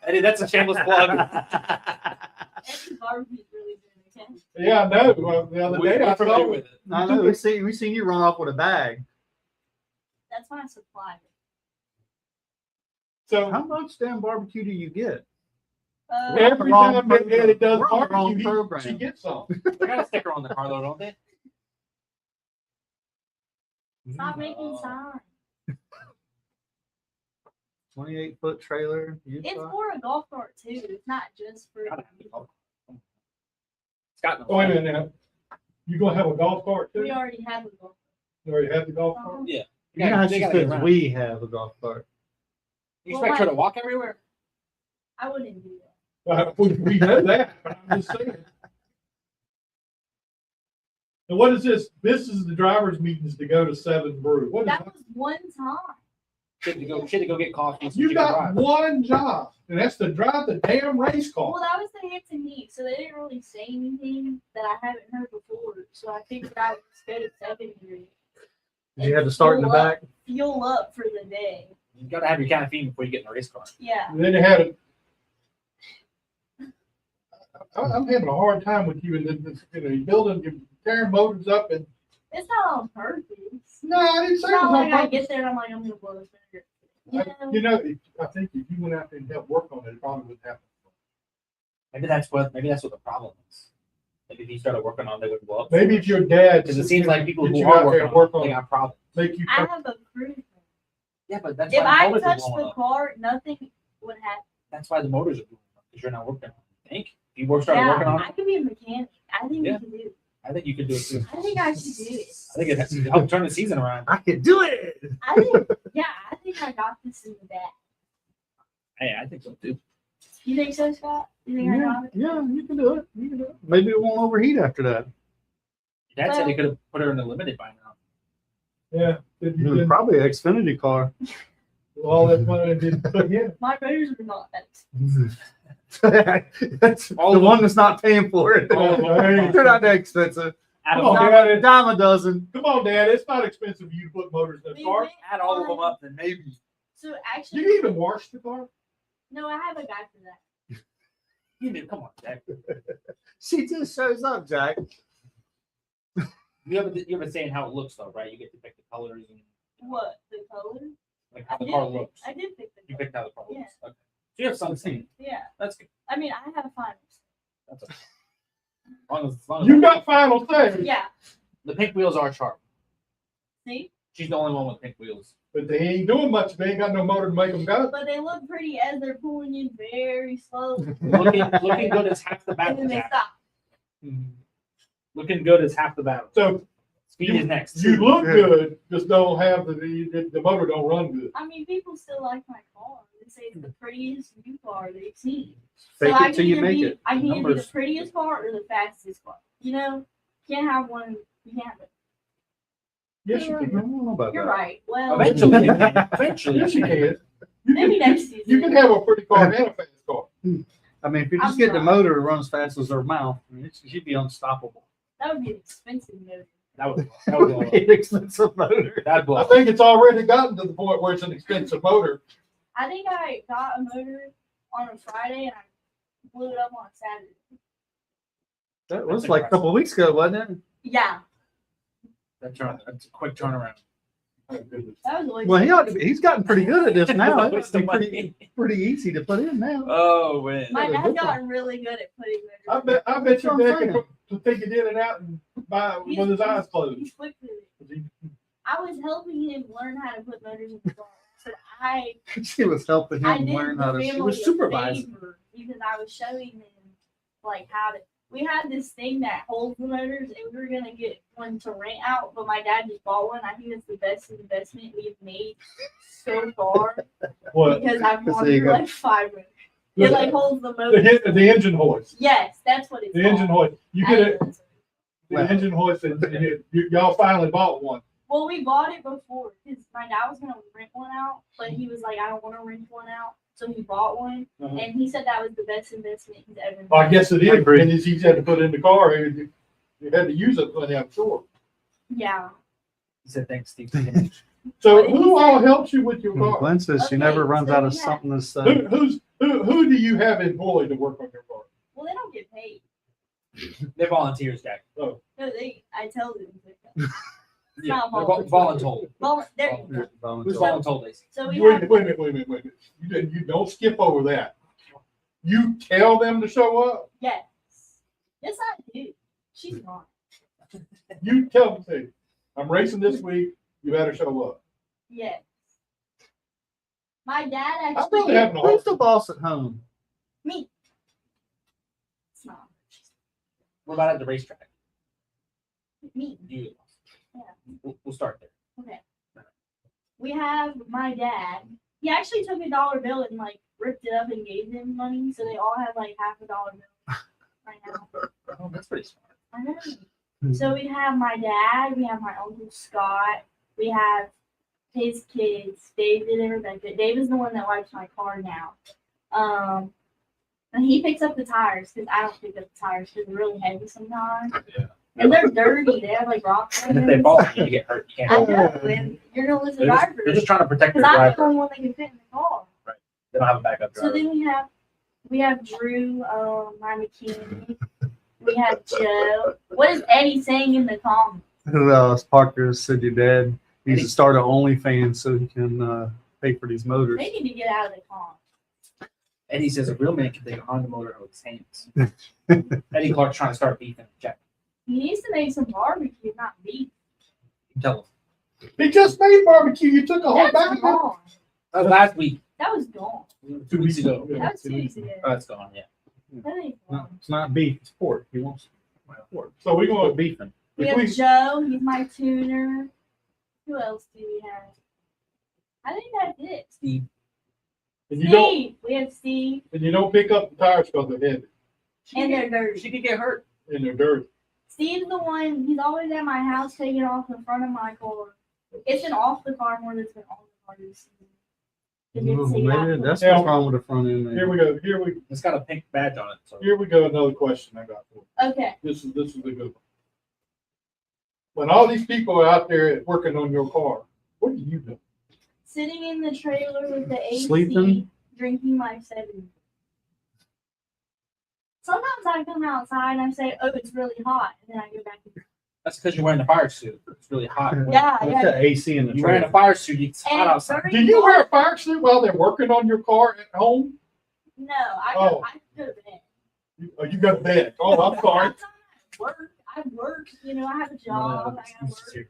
Eddie, that's a shameless plug. Eddie's barbecue's really good. Okay. Yeah, I know. Well, the other day I familiar saw with it. I know. We seen you run off with a bag. That's my supplier. So How much damn barbecue do you get? every Wrong time that program. Eddie does We're on the wrong barbecue, program. she gets some. They got a sticker on the car though, don't they? Stop making signs. 28-foot trailer. It's for a golf cart too. It's not just for. Scott knows. Oh, wait a minute now. You gonna have a golf cart too? We already have a golf You already have the golf cart? cart. Yeah. You know how They she gotta get says around. we have a golf cart. You expect her to walk everywhere? I wouldn't do that. We know that, but I'm just saying. And what is this? This is the drivers' meetings to go to 7 Brew. What is That that? was one time. She had to go get coffee. So You she could got drive. one job, and that's to drive the damn race Well, car. that was the hits and heat, so they didn't really say anything that I haven't heard before. So I figured I would just go to secondary. Did you have to start in the back? Fuel up for the day. You gotta have your caffeine before you get in the race car. Yeah. And then they had a. I'm having a hard time with you in this, you're building, you're tearing motors up, and It's not on purpose. no, I didn't It's say it was not like on I purpose. get there and I'm like, I'm gonna blow this finger. You know, I think if you went out there and helped work on it, it probably wouldn't happen. Maybe that's what the problem is. Maybe if you started working on it, they would blow up. Maybe if your dad. Because it seems like people get who you are out there working and work on on it, they it, got problems. make you. I have a crew. Yeah, but that's If why I the motors are touch blowing the up. car, nothing would happen. That's why the motors are blowing up, because you're not working on it. I think if you started working Yeah, on I it, could be a mechanic. I think Yeah. we can do it. I think you could do it too. I think I should do it. I think it has to help turn the season around. I can do it. I think, yeah, I think I got this in the bag. Hey, I think so too. You think so, Scott? You think I Yeah, got it? yeah, you can do it. You can do it. Maybe it won't overheat after that. Dad said he could have put her in the limited by now. Yeah. Did you did Probably an Xfinity car. all that money and didn't put in. My motors are not that. That's All the of one that's not paying for it. All of them. They're not that expensive. Add, Come on, them, Dad. Dime a dozen. Come on, Dad. It's not expensive for you to put motors in a We car. went add all of them on- up, then maybe. So Do actually, you even wash the car? no, I have a guy for that. You mean, come on, Dad. She just shows up, Jack. You have a say in how it looks though, right? You get to pick the colors and What, the color? like how I the car did, looks. I did pick the You color. picked how the car Yeah. looks. Okay. So you have some say. Yeah. That's good. I mean, I have finals. That's okay. As long as You got final say, Yeah. the pink wheels are sharp. See? She's the only one with pink wheels. but they ain't doing much. They ain't got no motor to make them go. But they look pretty as they're pulling in very slowly. Looking good is half the And battle. then they Jack. stop. Looking good is half the battle. So Speed is next. you look good, just don't have the motor don't run good. I mean, people still like my car. They say it's the prettiest new car they've seen. Fake I it till can you either make be, it. I can either be the Numbers. prettiest car or the fastest car. You know, can't have one. You can't have it. Yes, you I can. don't know about You're that. right. Well, Eventually, you can. Eventually, Yes, you can. You maybe can, next season. you can have a pretty car and a fast car. I mean, if you I'm just get the sorry. motor to run as fast as her mouth, I mean, she'd be unstoppable. That would be an expensive motor. That would That blow would up. be an expensive motor. That'd blow I up. think it's already gotten to the point where it's an expensive motor. I think I got a motor on a Friday and I blew it up on a Saturday. That was That's like a impressive. couple of weeks ago, wasn't it? Yeah, That's a quick turnaround. that was a waste Well, of he's gotten pretty good at this now. It's Waste of pretty easy to put in now. Oh man. My Yeah, dad's good gotten really good at putting I motors. bet your That's what dad I'm can take it in and out and buy with his eyes closed. He's quick with it. He I was helping him learn how to put motors in the car. So I She was helping I him did learn the how to. family She was a supervising. favor because I was showing them like how to. We had this thing that holds the motors, and we were gonna get one to rent out, but my dad just bought one. I think it's the best investment we've made so far What? because I've gone There you through go. like 5 motors. It like holds the The, motor. the engine hoist. Yes, that's what it's The called. engine hoist. You I get know it. that's what The engine hoist, and y'all finally bought one. Well, we bought it before because my dad was gonna rent one out, but he was like, I don't want to rent one out, so he bought one, Uh-huh. and he said that was the best investment he's ever made. Well, I guess it I is, agree. and it's easy to put in the car. You had to use it plenty, I'm sure. Yeah. He said, thanks, Steve. So who all helps you with your car? Glenn says she Okay, never runs so out of we have- something to say. Who do you have employed to work on your car? Well, they don't get paid. They're volunteers, Jack. No, I tell them. It's Yeah, not they're voluntold. voluntold. There. Who's voluntold, Lacey? So we Wait a have. minute, wait a minute. You don't skip over that. You tell them to show up. Yes. Yes, I do. She's not. You tell them, say, I'm racing this week. You better show up. Yes. My dad I'm actually. really having a Who's hard the boss at home? Me. It's not. What about at the racetrack? Me. You. Yeah. We'll start there. Okay. We have my dad. He actually took a dollar bill and like ripped it up and gave them money, so they all have like half a dollar bill right now. Oh, that's pretty smart. I know. So we have my dad, we have my uncle Scott, we have his kids, David and Rebecca. David's the one that wipes my car now. And he picks up the tires because I don't pick up the tires because they're really heavy sometimes. Yeah. And they're dirty. They have like rocks on And if they them. fall, you get hurt. You I can't. know, and you're gonna lose the They're driver. just trying to protect their Because I'm the driver. only one that can fit in the car. They don't have a backup So driver. then we have Drew, my mechanic. We have Joe. What is Eddie saying in the comments? Who else? Parker said your dad needs to start an OnlyFans so he can pay for these motors. They need to get out of the comments. Eddie says a real man can take a Honda motor with his hands. Eddie Clark's trying to start beefing. Jack, He needs to make some barbecue, not beef. tell him. He just made barbecue. You took a whole That's bag of it. gone. That was last week, That was gone. 2 weeks ago. That was 2 weeks ago. Oh, it's gone. Yeah. That ain't No, gone. it's not beef, it's pork. He wants So we're pork going beefing. We if have we, Joe. He's my tuner. Who else do we have? I think that's it. Steve. and you don't Steve. We have Steve. and you don't pick up the tires because they're heavy And they're dirty. She could get hurt. and they're dirty. Steve's the one, he's always at my house taking off the front of my car. It's been off the car more than it's been on the car this season. It didn't say Maybe that. that's Yeah. what's wrong with the front end. Here maybe. we go. It's got a pink badge on it. So Here we go. Another question I got for you. Okay. This is a good one. When all these people are out there working on your car, what do you do? Sitting in the trailer with the AC, Sleeping? drinking my 70. Sometimes I come outside and I say, oh, it's really hot. And then I go back. that's because you're wearing the fire suit. It's really hot. Yeah, What's yeah. the AC in the You're wearing a trailer? fire suit. It's hot And outside. during Do you the- wear a fire suit while they're working on your car at home? No, I Oh. go, I go to bed. You got a bed. Oh, I'm sorry. Sometimes I work. I work. You know, I have a job. I gotta Excuses work. here.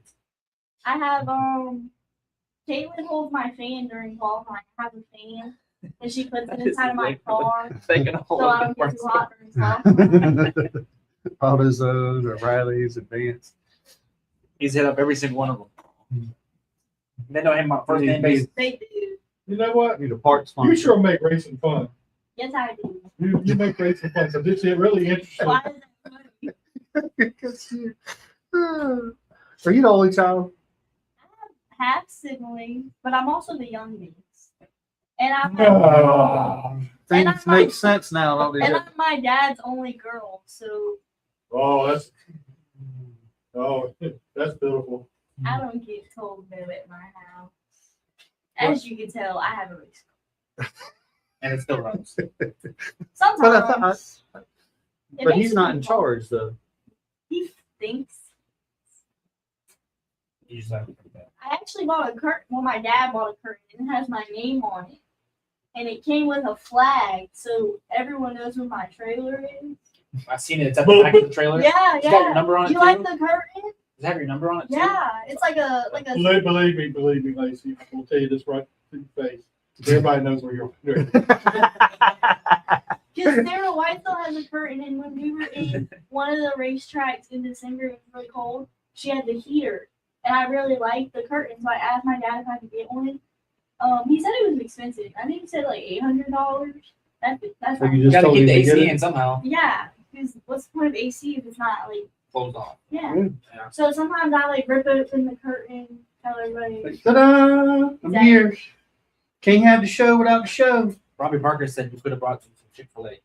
I have Caitlin holds my fan during qualifying. I have a fan that she puts it inside of my car Taking a whole so I other don't get too part. hot during qualifying. AutoZone or Riley's Advanced. He's hit up every single one of them. They know him on first name basis. They do. You know what? Need a parts You sponsor. sure make racing fun. Yes, I do. You make racing fun. So this is really interesting. Why is that funny? Are you the only child? I have siblings, but I'm also the youngest. And I'm Things I'm make like- sense now, don't they? and I'm my dad's only girl, so Oh, that's beautiful. I don't get told no at my house. As you can tell, I have a race car. And it still runs. Sometimes. It But makes he's not me in fun. charge though. He thinks. You just have to put that. I actually bought a curtain. Well, my dad bought a curtain and it has my name on it. And it came with a flag, so everyone knows where my trailer is. I've seen it. It's at the back of the trailer. Yeah, It's got your yeah. number on it You like too? the curtain? Does it have your number on it too? Yeah, it's like a Believe me, Lacey, I will tell you this right to your face. Everybody knows where you're. because Sarah Whitesell has a curtain, and when we were in one of the racetracks in December, it was really cold. She had the heater, and I really liked the curtain, so I asked my dad if I could get one. He said it was expensive. I think he said like $800. That's So not, you You just gotta told keep him the to get AC it? in somehow. yeah. Because what's the point of AC if it's not like Closed off. yeah? Yeah. So sometimes I like rip open the curtain, tell everybody. Like, ta-da! I'm Exactly. here. Can't have the show without the show. Robbie Parker said you could have brought some Chick-fil-A.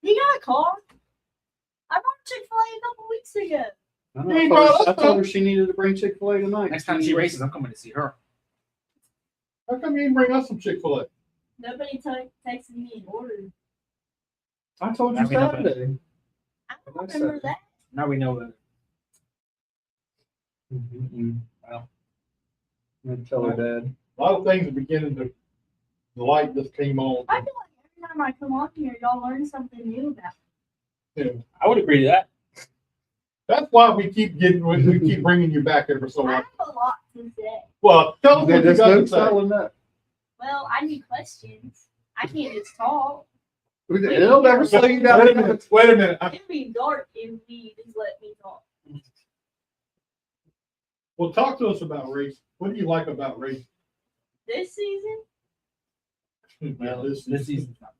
He got a car. I bought Chick-fil-A a couple weeks ago. I told her she needed to bring Chick-fil-A tonight. Next time she races, I'm coming to see her. How come you didn't bring us some Chick-fil-A? Nobody texted me and ordered. I told you Now we know Saturday. I don't remember that. Now we know that. Well, I tell her dad. A lot of things are beginning to, the light just came on. I feel like every time I come on here, y'all learn something new about me. I would agree to that. That's why we keep bringing you back every so I often. have a lot to say. Well, tell us what you There's got no to say. telling that. Well, I need questions. I can't just talk. It'll never slow you down. Wait a minute. It'd be dark if we just let me talk. Well, talk to us about race. What do you like about race? This season, Well, this season's not.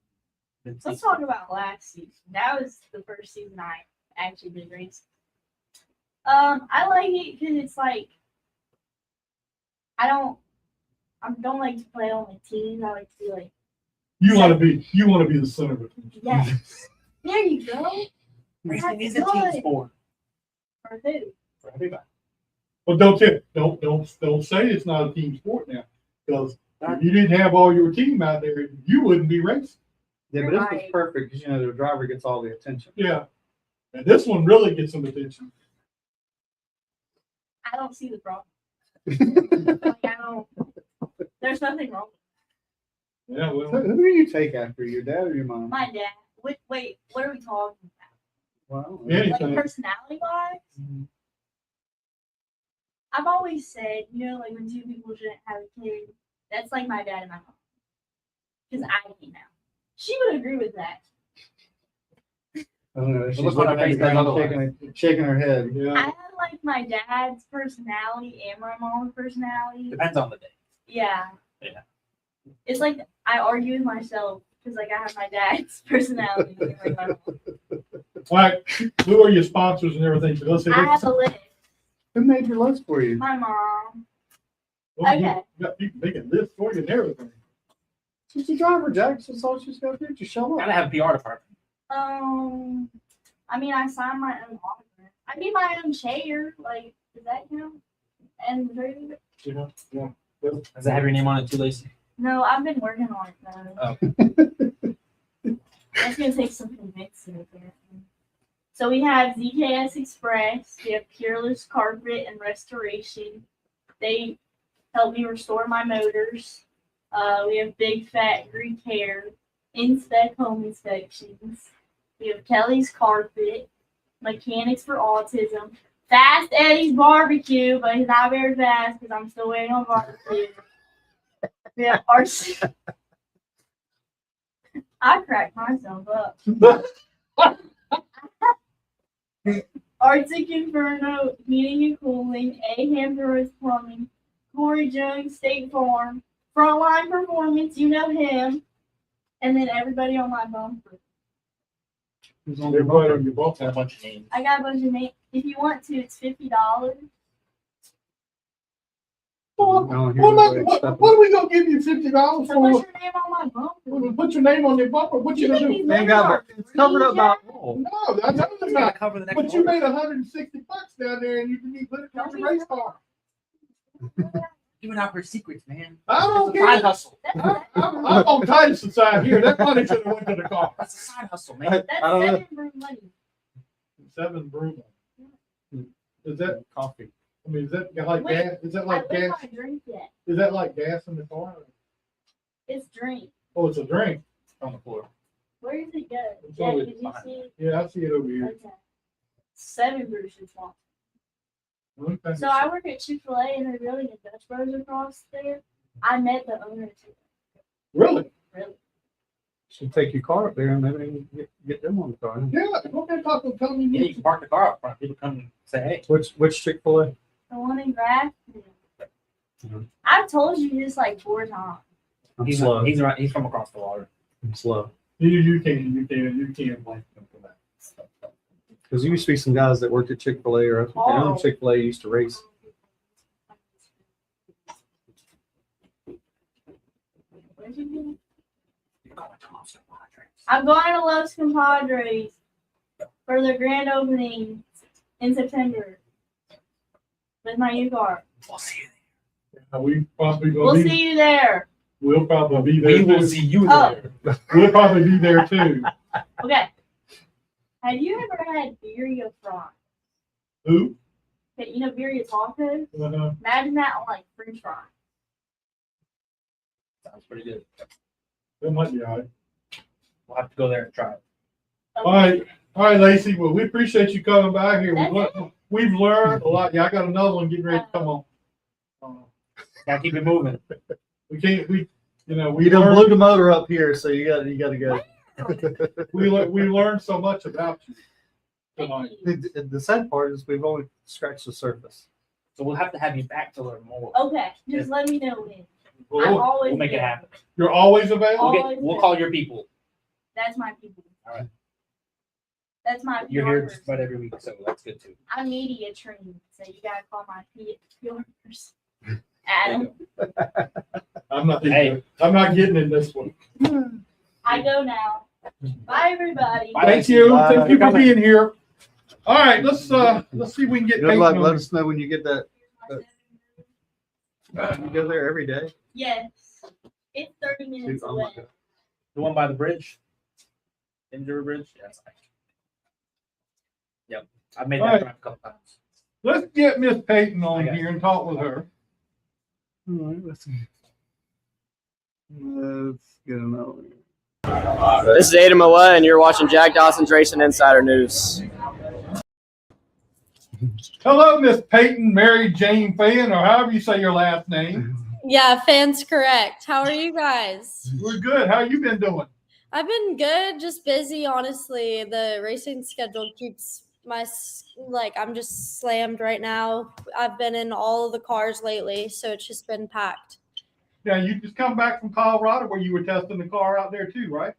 let's talk about last season. That was the first season I actually did race. I like it because it's like I don't like to play on the teams. I like to be like, You want to be the center of it. yes, there you go. Racing is a That's team good. sport For who? for everybody. Well, don't say it's not a team sport now, because if you didn't have all your team out there, you wouldn't be racing. Yeah, but this was Right. perfect because the driver gets all the attention. Yeah, and this one really gets some attention. I don't see the problem. Like, I don't. There's nothing wrong with Yeah, Who well, do you take after, your dad or your mom? my dad. Wait, what are we talking Well, about? Like anything. personality wise? Mhm. I've always said, like when two people shouldn't have a kid, that's like my dad and my mom. Because I came out. She would agree with that. I don't know. She's look on her looking at face, the ground, otherwise. shaking her head. I Yeah, have like my dad's personality and my mom's personality. Depends on the day. Yeah. Yeah. It's like I argue with myself because like I have my dad's personality and like my mom. all right. Who are your sponsors and everything? So let's say I have a list. Who made your list for you? My mom. well, Okay. you got people making lists for you and everything. She's the driver, Jack. That's all she's got to do. Just show up. Gotta have a PR department. I mean, I signed my own autograph. I need my own chair. Like, does that count? And Yeah. Does it have your name on it too, Lacey? no, I've been working on it though. Oh. That's gonna take some convincing, apparently. So we have ZKS Express. We have Peerless Carpet and Restoration. They help me restore my motors. We have Big Fat Greek Hair, Inspect Home Inspections. We have Kelly's Carpet, Mechanics for Autism, Fast Eddie's Barbecue, but he's not very fast because I'm still waiting on barbecue. We have RC. I cracked myself up. Arctic Inferno, Heating and Cooling, A. Hamburger's Plumbing, Corey Jones, State Farm, Frontline Performance, you know him, and then everybody on my bumper. Who's on your Everybody bumper? on your bumper. Got a bunch of names. I got a bunch of names. If you want to, it's $50. Well, I don't hear what nobody are we gonna give you $50 So for? what's your name on my bumper? We'll put your name on your bumper. What you You gonna think do? these Thank names God, are it's covered up free, by Jack? wall. No, I know it's You not. gotta cover the next But you one. made $160 down there, and you can put it on your race car. Giving out her secrets, man. I don't It's a side care. hustle. I'm on Titus's side here. That money should have went to the car. That's a side hustle, man. That's I don't know. 7 room money. 7 brew. Is that? Coffee. I mean, is that like Wait, gas? Is that I like lit gas? my drink yet. Is that like gas in the car? It's drink. Oh, it's a drink. On the floor. Where does it go? It's Jack, always did you behind see it? Yeah, I see it over here. Okay. 7 brews is one. Okay. So I work at Chick-fil-A and they're building a Dutch Bros across there. I met the owner too. Really? Really? Should take your car up there and maybe get them on the car. Yeah, okay, talk, tell me. Yeah, you can park the car up front. People come and say, hey. Which Chick-fil-A? The one in Grafton. Mhm. I've told you this like 4 times. I'm He's slow. he's from across the water. I'm slow. You can't blame them for that. Because there used to be some guys that worked at Chick-fil-A or their own Chick-fil-A used to race. Where's he going? I'm going to Los Compadres for the grand opening in September with my UCAR. We'll see you We probably We'll gonna be, see you there. we'll probably be there. there We will too. see you Oh. there. We'll probably be there too. Okay. Have you ever had birria fries? Who? Okay, you know birria tacos? Uh-huh. Imagine that on like French fries. Sounds pretty good. That might be all right. We'll have to go there and try it. All right, Lacey. Well, we appreciate you coming by here. That's We've learned a lot. Yeah, I got another one getting ready to come on. Gotta keep it moving. We can't. We You done blew the motor up here, so you got to go. we learned so much about you tonight. The sad part is we've only scratched the surface. So we'll have to have you back to learn more. Okay, just let me know when. I'm Well, always We'll make it there. happen. you're always available. We'll call your people. That's my people. All right. That's my You're here PR just about every week, so that's good too. I'm media trained, so you gotta call my PRs. Adam. I'm not. Hey. I'm not getting in this one. I go now. Bye everybody. Bye. Thank you. Bye. Thank you for being here. All right, let's see if we can get Good Peyton luck. on Let here. us know when you get that. You go there every day. Yes. It's 30 minutes Dude, I'm away. not gonna- The one by the bridge? Injury Bridge? Yeah, that's nice. Yep. I've made All that right. drive a couple times. Let's get Miss Peyton on I got here and talk with her. All right, let's get another one. This is Adam Millett, and you're watching Jack Dodson'S Racing Insider News. Hello, Miss Peyton Mary Jane Feyen, or however you say your last name. Yeah, fan's correct. How are you guys? We're good. How you been doing? I've been good, just busy, honestly. The racing schedule keeps I'm just slammed right now. I've been in all of the cars lately, so it's just been packed. Yeah, you just come back from Colorado where you were testing the car out there too, right?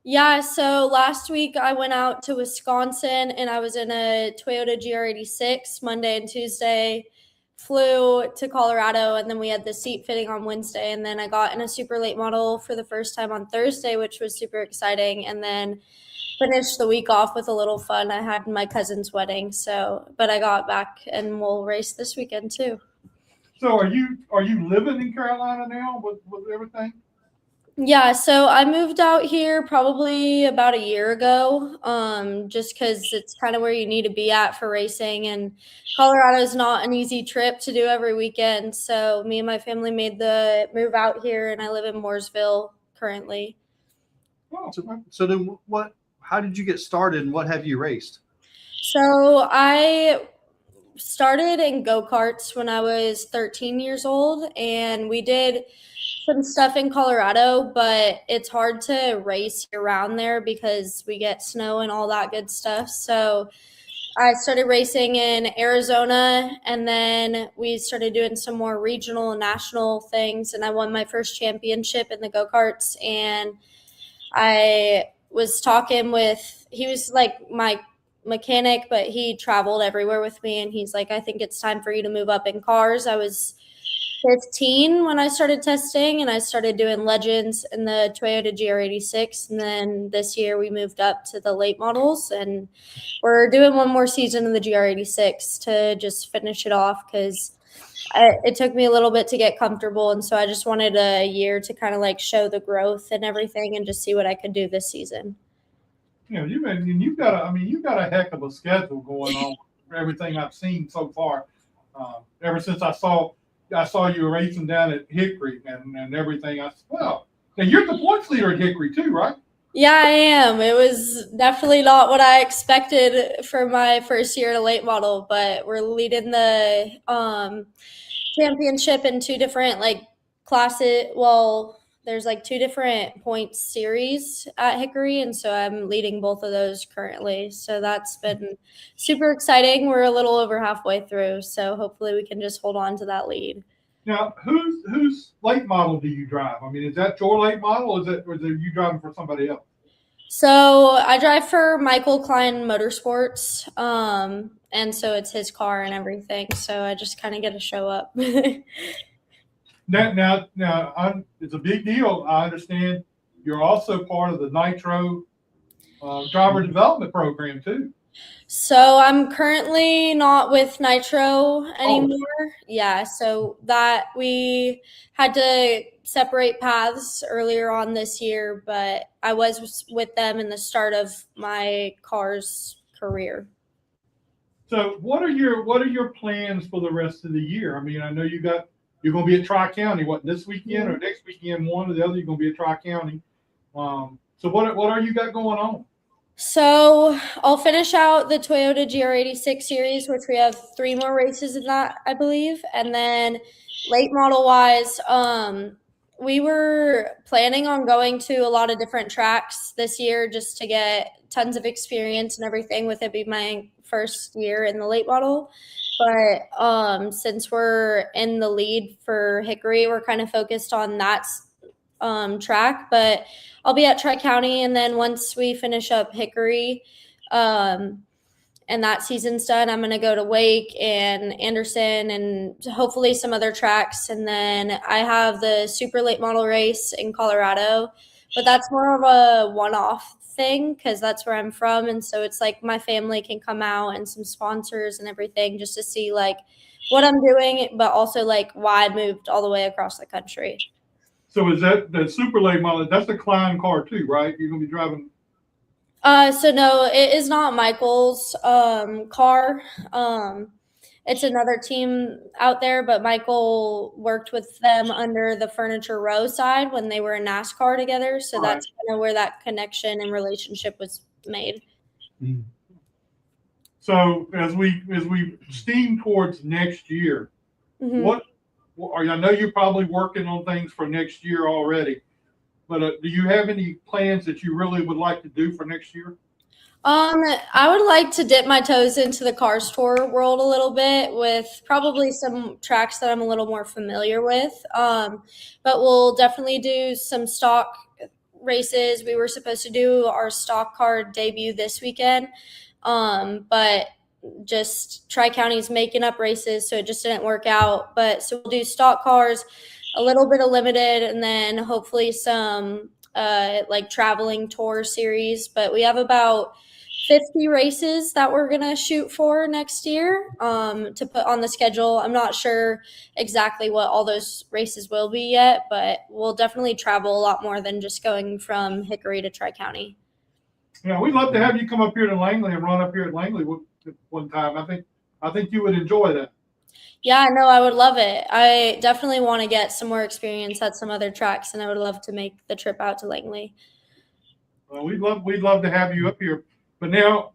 Yeah, so last week I went out to Wisconsin and I was in a Toyota GR86 Monday and Tuesday. Flew to Colorado and then we had the seat fitting on Wednesday, and then I got in a super late model for the first time on Thursday, which was super exciting, and then finished the week off with a little fun I had my cousin's wedding. But I got back and we'll race this weekend too. So are you living in Carolina now with everything? Yeah, so I moved out here probably about a year ago, just because it's kind of where you need to be at for racing, and Colorado is not an easy trip to do every weekend. So me and my family made the move out here, and I live in Mooresville currently. Oh, So then how did you get started and what have you raced? So I started in go-karts when I was 13 years old, and we did some stuff in Colorado, but it's hard to race around there because we get snow and all that good stuff. So I started racing in Arizona, and then we started doing some more regional and national things, and I won my first championship in the go-karts. And I was talking with, he was like my mechanic, but he traveled everywhere with me, and he's like, I think it's time for you to move up in cars. I was 15 when I started testing, and I started doing legends in the Toyota GR86, and then this year we moved up to the late models, and we're doing one more season in the GR86 to just finish it off because it took me a little bit to get comfortable, and so I just wanted a year to kind of like show the growth and everything and just see what I could do this season. You know, you've got a heck of a schedule going on for everything I've seen so far. Ever since I saw you racing down at Hickory and everything. Now you're the points leader at Hickory too, right? Yeah, I am. It was definitely not what I expected for my first year at a late model, but we're leading the championship in two different like classes. Well, there's like two different points series at Hickory, and so I'm leading both of those currently. So that's been super exciting. We're a little over halfway through, so hopefully we can just hold on to that lead. Now, whose late model do you drive? I mean, is that your late model, or is it you driving for somebody else? So I drive for Michael Klein Motorsports, and so it's his car and everything. So I just kind of get to show up. Now, it's a big deal. I understand you're also part of the Nitro driver development program too. So I'm currently not with Nitro anymore. Yeah, so that we had to separate paths earlier on this year, but I was with them in the start of my car's career. So what are your plans for the rest of the year? I mean, I know you're going to be at Tri-County, what, this weekend or next weekend, one or the other, you're going to be at Tri-County. So what are you got going on? So I'll finish out the Toyota GR86 series, which we have 3 more races in that, I believe. And then late model wise, we were planning on going to a lot of different tracks this year just to get tons of experience and everything, with it being my first year in the late model. But since we're in the lead for Hickory, we're kind of focused on that track. But I'll be at Tri-County, and then once we finish up Hickory and that season's done, I'm going to go to Wake and Anderson and hopefully some other tracks. And then I have the super late model race in Colorado, but that's more of a one-off thing because that's where I'm from. And so it's like my family can come out and some sponsors and everything just to see like what I'm doing, but also like why I moved all the way across the country. So is that the super late model? That's the Klein car too, right? You're going to be driving. So no, it is not Michael's car. It's another team out there, but Michael worked with them under the Furniture Row side when they were in NASCAR together. So that's kind of where that connection and relationship was made. So as we steam towards next year, I know you're probably working on things for next year already, but do you have any plans that you really would like to do for next year? I would like to dip my toes into the Cars Tour world a little bit with probably some tracks that I'm a little more familiar with. But we'll definitely do some stock races. We were supposed to do our stock car debut this weekend, but just Tri-County's making up races, so it just didn't work out. But so we'll do stock cars, a little bit of limited, and then hopefully some like traveling tour series. But we have about 50 races that we're gonna shoot for next year to put on the schedule. I'm not sure exactly what all those races will be yet, but we'll definitely travel a lot more than just going from Hickory to Tri-County. Yeah, we'd love to have you come up here to Langley and run up here at Langley one time. I think you would enjoy that. Yeah, no, I would love it. I definitely want to get some more experience at some other tracks, and I would love to make the trip out to Langley. Well, we'd love to have you up here. But now,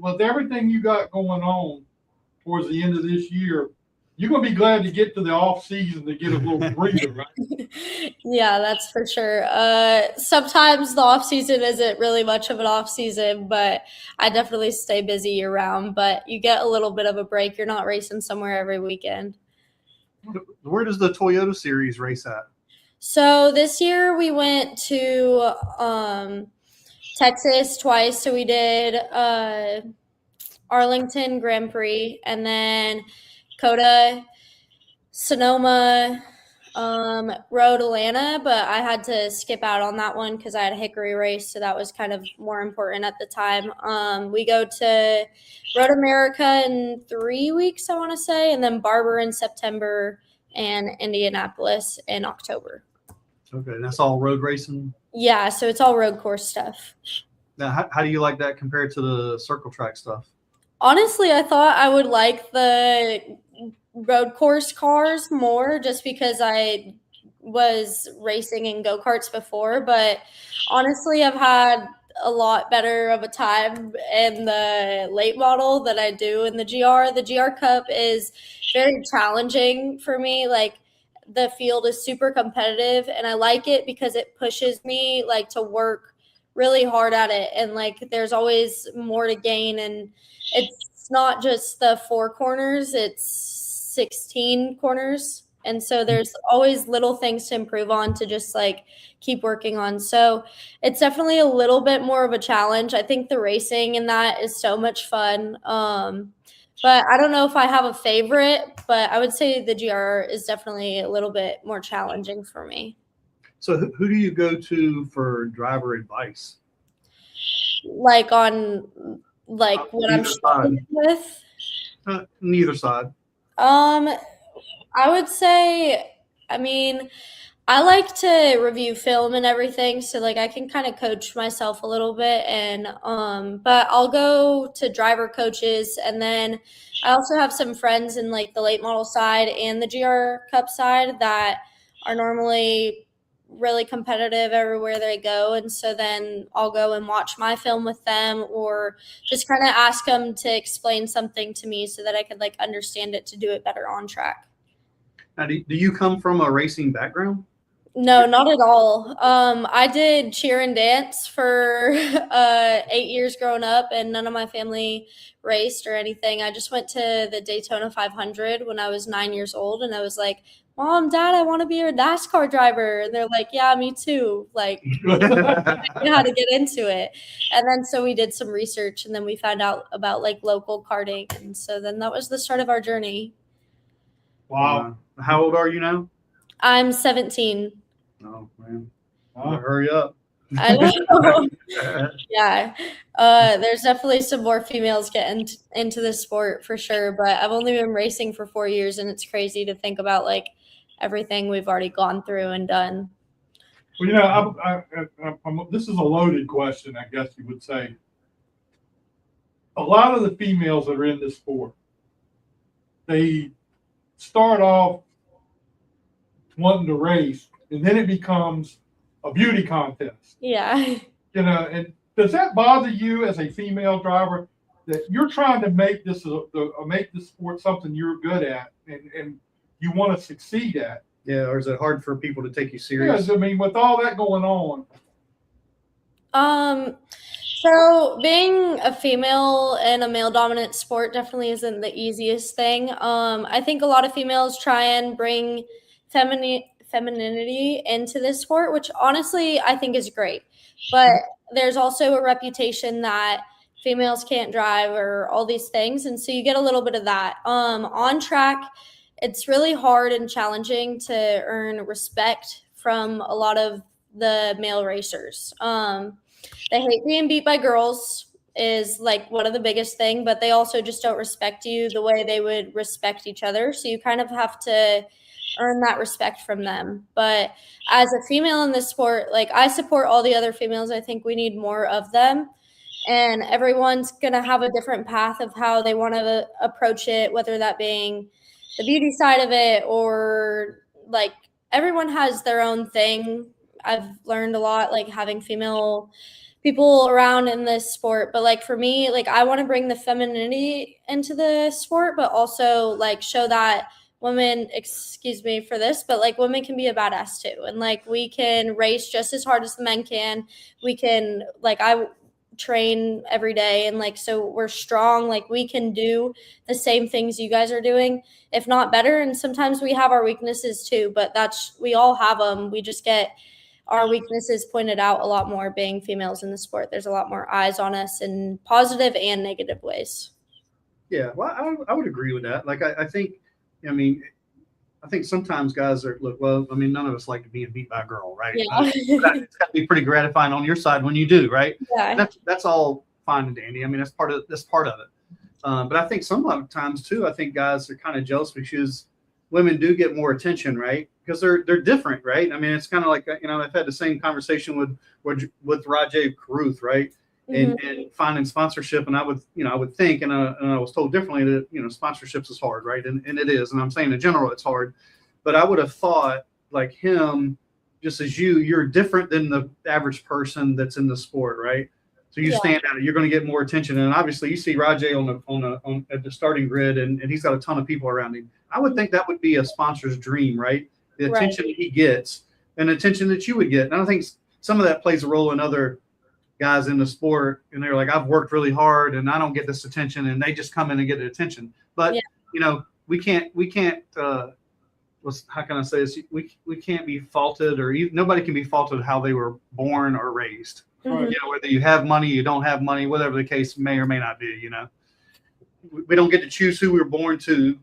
with everything you got going on towards the end of this year, you're going to be glad to get to the off season to get a little breather, right? Yeah, that's for sure. Sometimes the off season isn't really much of an off season, but I definitely stay busy year round. But you get a little bit of a break. You're not racing somewhere every weekend. Where does the Toyota Series race at? So this year we went to Texas twice. So we did Arlington Grand Prix, and then Coda, Sonoma, Road Atlanta, but I had to skip out on that one because I had a Hickory race, so that was kind of more important at the time. We go to Road America in 3 weeks, I want to say, and then Barber in September and Indianapolis in October. Okay, and that's all road racing? Yeah, so it's all road course stuff. Now, how do you like that compared to the circle track stuff? Honestly, I thought I would like the road course cars more just because I was racing in go-karts before, but honestly, I've had a lot better of a time in the late model than I do in the GR. The GR Cup is very challenging for me. Like, the field is super competitive, and I like it because it pushes me like to work really hard at it, and like there's always more to gain, and it's not just the 4 corners, it's 16 corners. And so there's always little things to improve on, to just like keep working on. So it's definitely a little bit more of a challenge. I think the racing in that is so much fun. But I don't know if I have a favorite, but I would say the GR is definitely a little bit more challenging for me. So who do you go to for driver advice? Like on like what I'm struggling with? Neither side. I would say, I mean, I like to review film and everything, so like I can kind of coach myself a little bit, and but I'll go to driver coaches, and then I also have some friends in like the late model side and the GR Cup side that are normally really competitive everywhere they go, and so then I'll go and watch my film with them, or just kind of ask them to explain something to me so that I could like understand it to do it better on track. Now, do you come from a racing background? No, not at all. I did cheer and dance for 8 years growing up, and none of my family raced or anything. I just went to the Daytona 500 when I was 9 years old, and I was like, Mom, Dad, I want to be a NASCAR driver. And they're like, yeah, me too. Like, I didn't know how to get into it. And then so we did some research, and then we found out about like local karting. And so then that was the start of our journey. Wow. How old are you now? I'm 17. Oh, man. Hurry up. I know. Yeah. There's definitely some more females getting into this sport for sure, but I've only been racing for 4 years, and it's crazy to think about like everything we've already gone through and done. Well, you know, this is a loaded question, I guess you would say. A lot of the females that are in this sport, they start off wanting to race, and then it becomes a beauty contest. Yeah. You know, and does that bother you as a female driver, that you're trying to make this sport something you're good at and you want to succeed at? Yeah, or is it hard for people to take you serious? Yes, I mean, with all that going on. So being a female in a male dominant sport definitely isn't the easiest thing. I think a lot of females try and bring femininity into this sport, which honestly I think is great. But there's also a reputation that females can't drive or all these things, and so you get a little bit of that. On track, it's really hard and challenging to earn respect from a lot of the male racers. They hate being beat by girls is like one of the biggest thing, but they also just don't respect you the way they would respect each other. So you kind of have to earn that respect from them. But as a female in this sport, like I support all the other females. I think we need more of them. And everyone's going to have a different path of how they want to approach it, whether that being the beauty side of it or like everyone has their own thing. I've learned a lot, like having female people around in this sport. But like for me, like I want to bring the femininity into the sport, but also like show that women, excuse me for this, but like women can be a badass too. And like we can race just as hard as the men can. We can, like I train every day, and like so we're strong. Like we can do the same things you guys are doing, if not better. And sometimes we have our weaknesses too, but we all have them. We just get our weaknesses pointed out a lot more being females in the sport. There's a lot more eyes on us in positive and negative ways. Yeah, well, I would agree with that. Like I think sometimes guys well, I mean, none of us like to be beat by a girl, right? Yeah. It's got to be pretty gratifying on your side when you do, right? Yeah. That's all fine and dandy. I mean, that's part of it. But I think sometimes too, I think guys are kind of jealous because women do get more attention, right? Because they're different, right? I mean, it's kind of like, I've had the same conversation with Rajay Caruth, right? And finding sponsorship, and I would think, and I was told differently that sponsorships is hard, right? And it is, and I'm saying in general it's hard, but I would have thought like him, just as you're different than the average person that's in the sport, right? So you stand out. You're going to get more attention, and obviously you see Rajay on at the starting grid, and he's got a ton of people around him. I would think that would be a sponsor's dream, right? The attention that he gets, and the attention that you would get. And I think some of that plays a role in other guys in the sport, and they're like, I've worked really hard, and I don't get this attention, and they just come in and get the attention. But you know, we can't. How can I say this? We can't be faulted, or nobody can be faulted how they were born or raised. Right. You know, whether you have money, you don't have money, whatever the case may or may not be. You know, we don't get to choose who we're born to.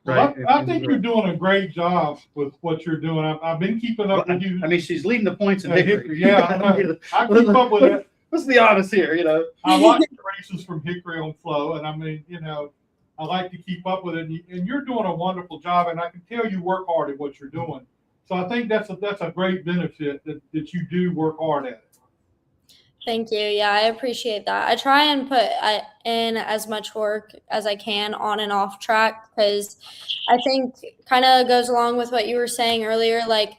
Right. Well, I think you're doing a great job with what you're doing. I've been keeping up with you. I mean, she's leading the points in Hickory. Yeah, I know. I keep up with it. Let's be honest here. You know, I watch the races from Hickory on Flow, and I mean, you know, I like to keep up with it. And you're doing a wonderful job, and I can tell you work hard at what you're doing. So I think that's a great benefit that you do work hard at it. Thank you. Yeah, I appreciate that. I try and put in as much work as I can on and off track, because I think kind of goes along with what you were saying earlier. Like,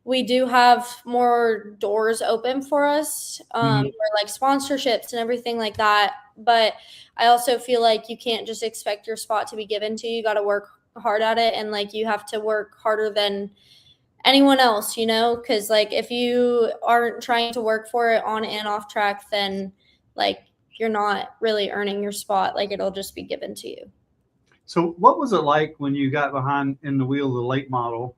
we do have more doors open for us for like sponsorships and everything like that. But I also feel like you can't just expect your spot to be given to you. You got to work hard at it, and like you have to work harder than anyone else, you know, because like if you aren't trying to work for it on and off track, then like you're not really earning your spot. Like, it'll just be given to you. So what was it like when you got behind in the wheel of the late model?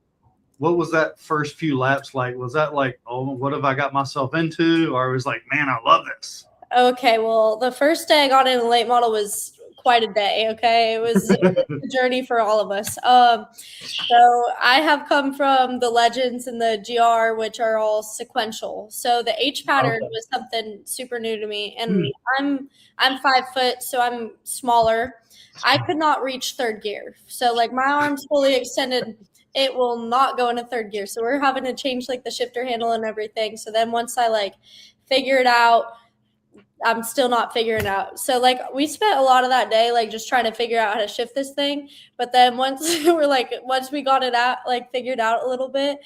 What was that first few laps like? Was that like, oh, what have I got myself into? Or it was like, man, I love this? Okay, well, the first day I got in the late model was quite a day. Okay, it was a journey for all of us. So I have come from the Legends and the GR, which are all sequential. So the H pattern was something super new to me, and I'm 5 foot, so I'm smaller. I could not reach third gear, so like my arms fully extended, it will not go into third gear. So we're having to change like the shifter handle and everything. So then once I like figure it out, I'm still not figuring out. So like we spent a lot of that day like just trying to figure out how to shift this thing. But then once we got it out, like figured out a little bit,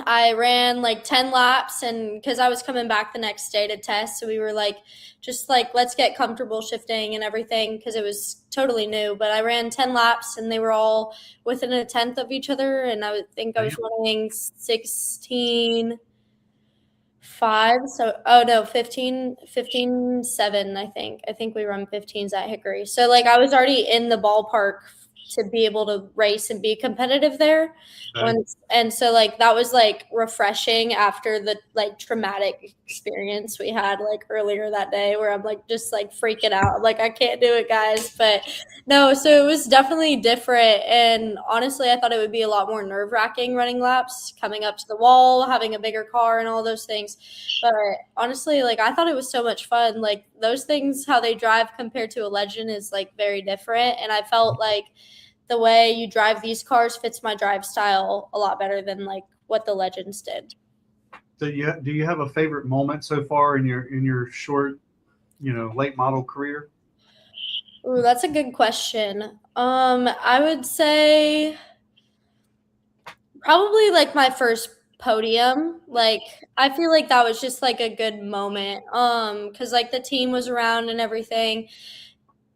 I ran like 10 laps, and because I was coming back the next day to test, so we were like, just like, let's get comfortable shifting and everything, because it was totally new. But I ran 10 laps, and they were all within a tenth of each other, and I would think I was running 16.5. So 15.7. I think we run 15s at Hickory. So like I was already in the ballpark to be able to race and be competitive there. And so like that was like refreshing after the like traumatic experience we had like earlier that day, where I'm like just like freaking out. I'm like, I can't do it, guys. But no, so it was definitely different. And honestly, I thought it would be a lot more nerve-wracking running laps, coming up to the wall, having a bigger car and all those things. But honestly, like I thought it was so much fun. Like those things, how they drive compared to a Legend is like very different. And I felt like the way you drive these cars fits my drive style a lot better than like what the Legends did. So do you have a favorite moment so far in your short, late model career? Ooh, that's a good question. I would say probably like my first podium. Like I feel like that was just like a good moment. Because like the team was around and everything.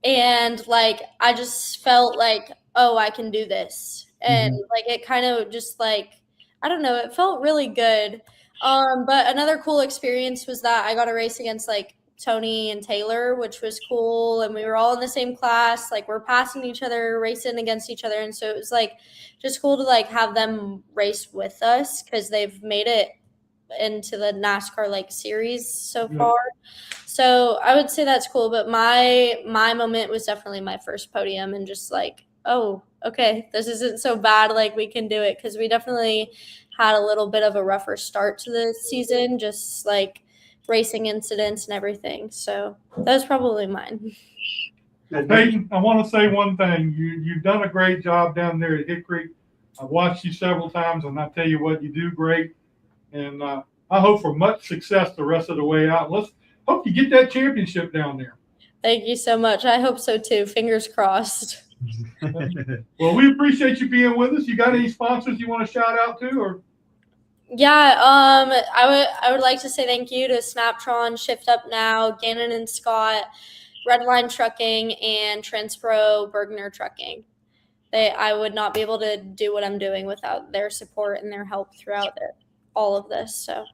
And like I just felt like, oh, I can do this. And like it kind of just like, I don't know, it felt really good. But another cool experience was that I got to race against like Tony and Taylor, which was cool. And we were all in the same class, like we're passing each other, racing against each other. And so it was like just cool to like have them race with us, because they've made it into the NASCAR like series so far. So I would say that's cool. But my moment was definitely my first podium, and just like, oh, okay, this isn't so bad. Like we can do it, because we definitely had a little bit of a rougher start to the season, just like racing incidents and everything. So that was probably mine. Peyton, I want to say one thing. You've done a great job down there at Hickory. I've watched you several times, and I tell you what, you do great. And I hope for much success the rest of the way out. Let's hope you get that championship down there. Thank you so much. I hope so too. Fingers crossed. Well, we appreciate you being with us. You got any sponsors you want to shout out to, or? Yeah, I would like to say thank you to Snaptron, Shift Up Now, Gannon and Scott, Redline Trucking, and Transpro Bergner Trucking. I would not be able to do what I'm doing without their support and their help throughout all of this. So,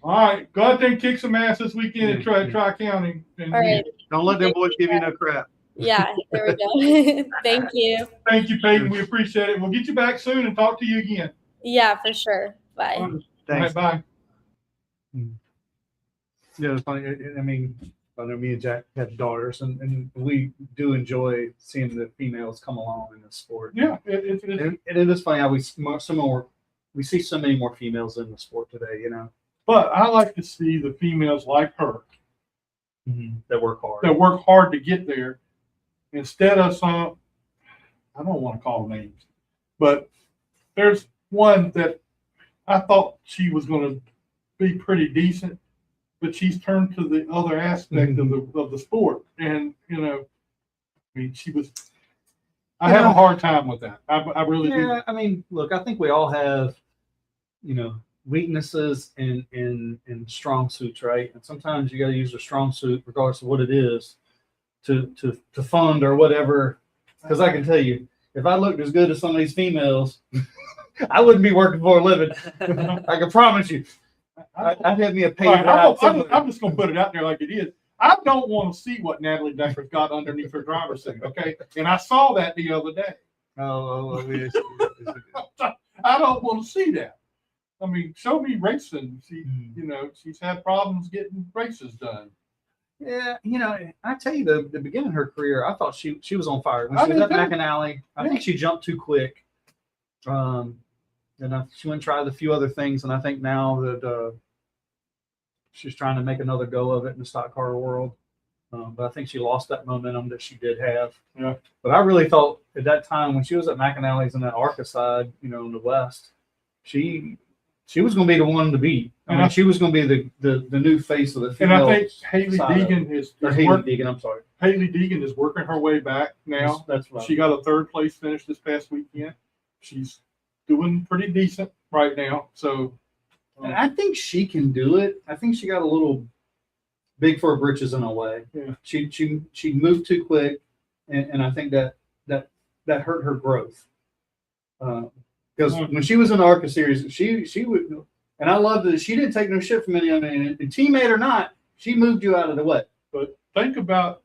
All right, go out there and kick some ass this weekend and Tri-County. all right. Don't let them boys give you no crap. Yeah, there we go. Thank you. Thank you, Peyton. We appreciate it. We'll get you back soon and talk to you again. Yeah, for sure. Bye. All right, Thanks. bye. Yeah, it's funny. I mean, I know me and Jack have daughters, and we do enjoy seeing the females come along in the sport. Yeah, And it is funny how we see so many more females in the sport today. You know, but I like to see the females like her that work hard. that work hard to get there instead of some, I don't want to call names, but there's one that I thought she was going to be pretty decent, but she's turned to the other aspect of the sport. And, you know, I mean, I have a hard time with that. I really do. Yeah, I mean, look, I think we all have, you know, weaknesses and strong suits, right? And sometimes you got to use a strong suit, regardless of what it is, to fund or whatever. Because I can tell you, if I looked as good as some of these females, I wouldn't be working for a living. I can promise you. I'd have me a paid ride. I'm just going to put it out there like it is. I don't want to see what Natalie Decker's got underneath her driver's seat, okay? And I saw that the other day. Yes. I don't want to see that. I mean, show me racing. You know, she's had problems getting races done. Yeah, you know, I tell you, the beginning of her career, I thought she was on fire. When I she was did at too. McAnally, I think she jumped too quick. And she went and tried a few other things, and I think now that she's trying to make another go of it in the stock car world. But I think she lost that momentum that she did have. Yeah. But I really thought at that time when she was at McAnally's in that ARCA side, you know, in the West, she was going to be the one to beat. I mean, she was going to be the new face of the And female. I think Haley Deegan is Haley Deegan is working her way back now. That's right. She got a third place finish this past weekend. She's doing pretty decent right now. So And I think she can do it. I think she got a little big for her britches in a way. Yeah. She moved too quick, and I think that hurt her growth. Because when she was in the ARCA series, she would, and I love that she didn't take no shit from anyone, and teammate or not, she moved you out of the way. But think about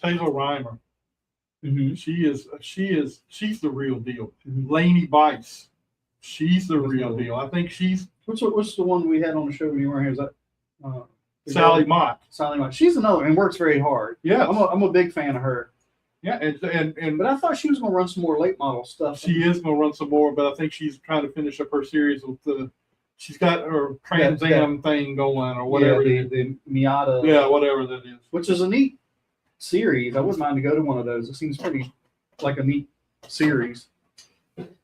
Taylor Reimer. Mm-hmm. She's the real deal. Lainey Bice, she's the real deal. I think she's What's the one we had on the show when you weren't here? Is that Sally Mott. Sally Mott. She's another and works very hard. Yeah, I'm a big fan of her. Yeah, and But I thought she was going to run some more late model stuff. she is going to run some more, but I think she's trying to finish up her series with she's got her Trans Am thing going or whatever. Yeah, the Miata. Yeah, whatever that is. Which is a neat series. I wouldn't mind to go to one of those. It seems pretty like a neat series.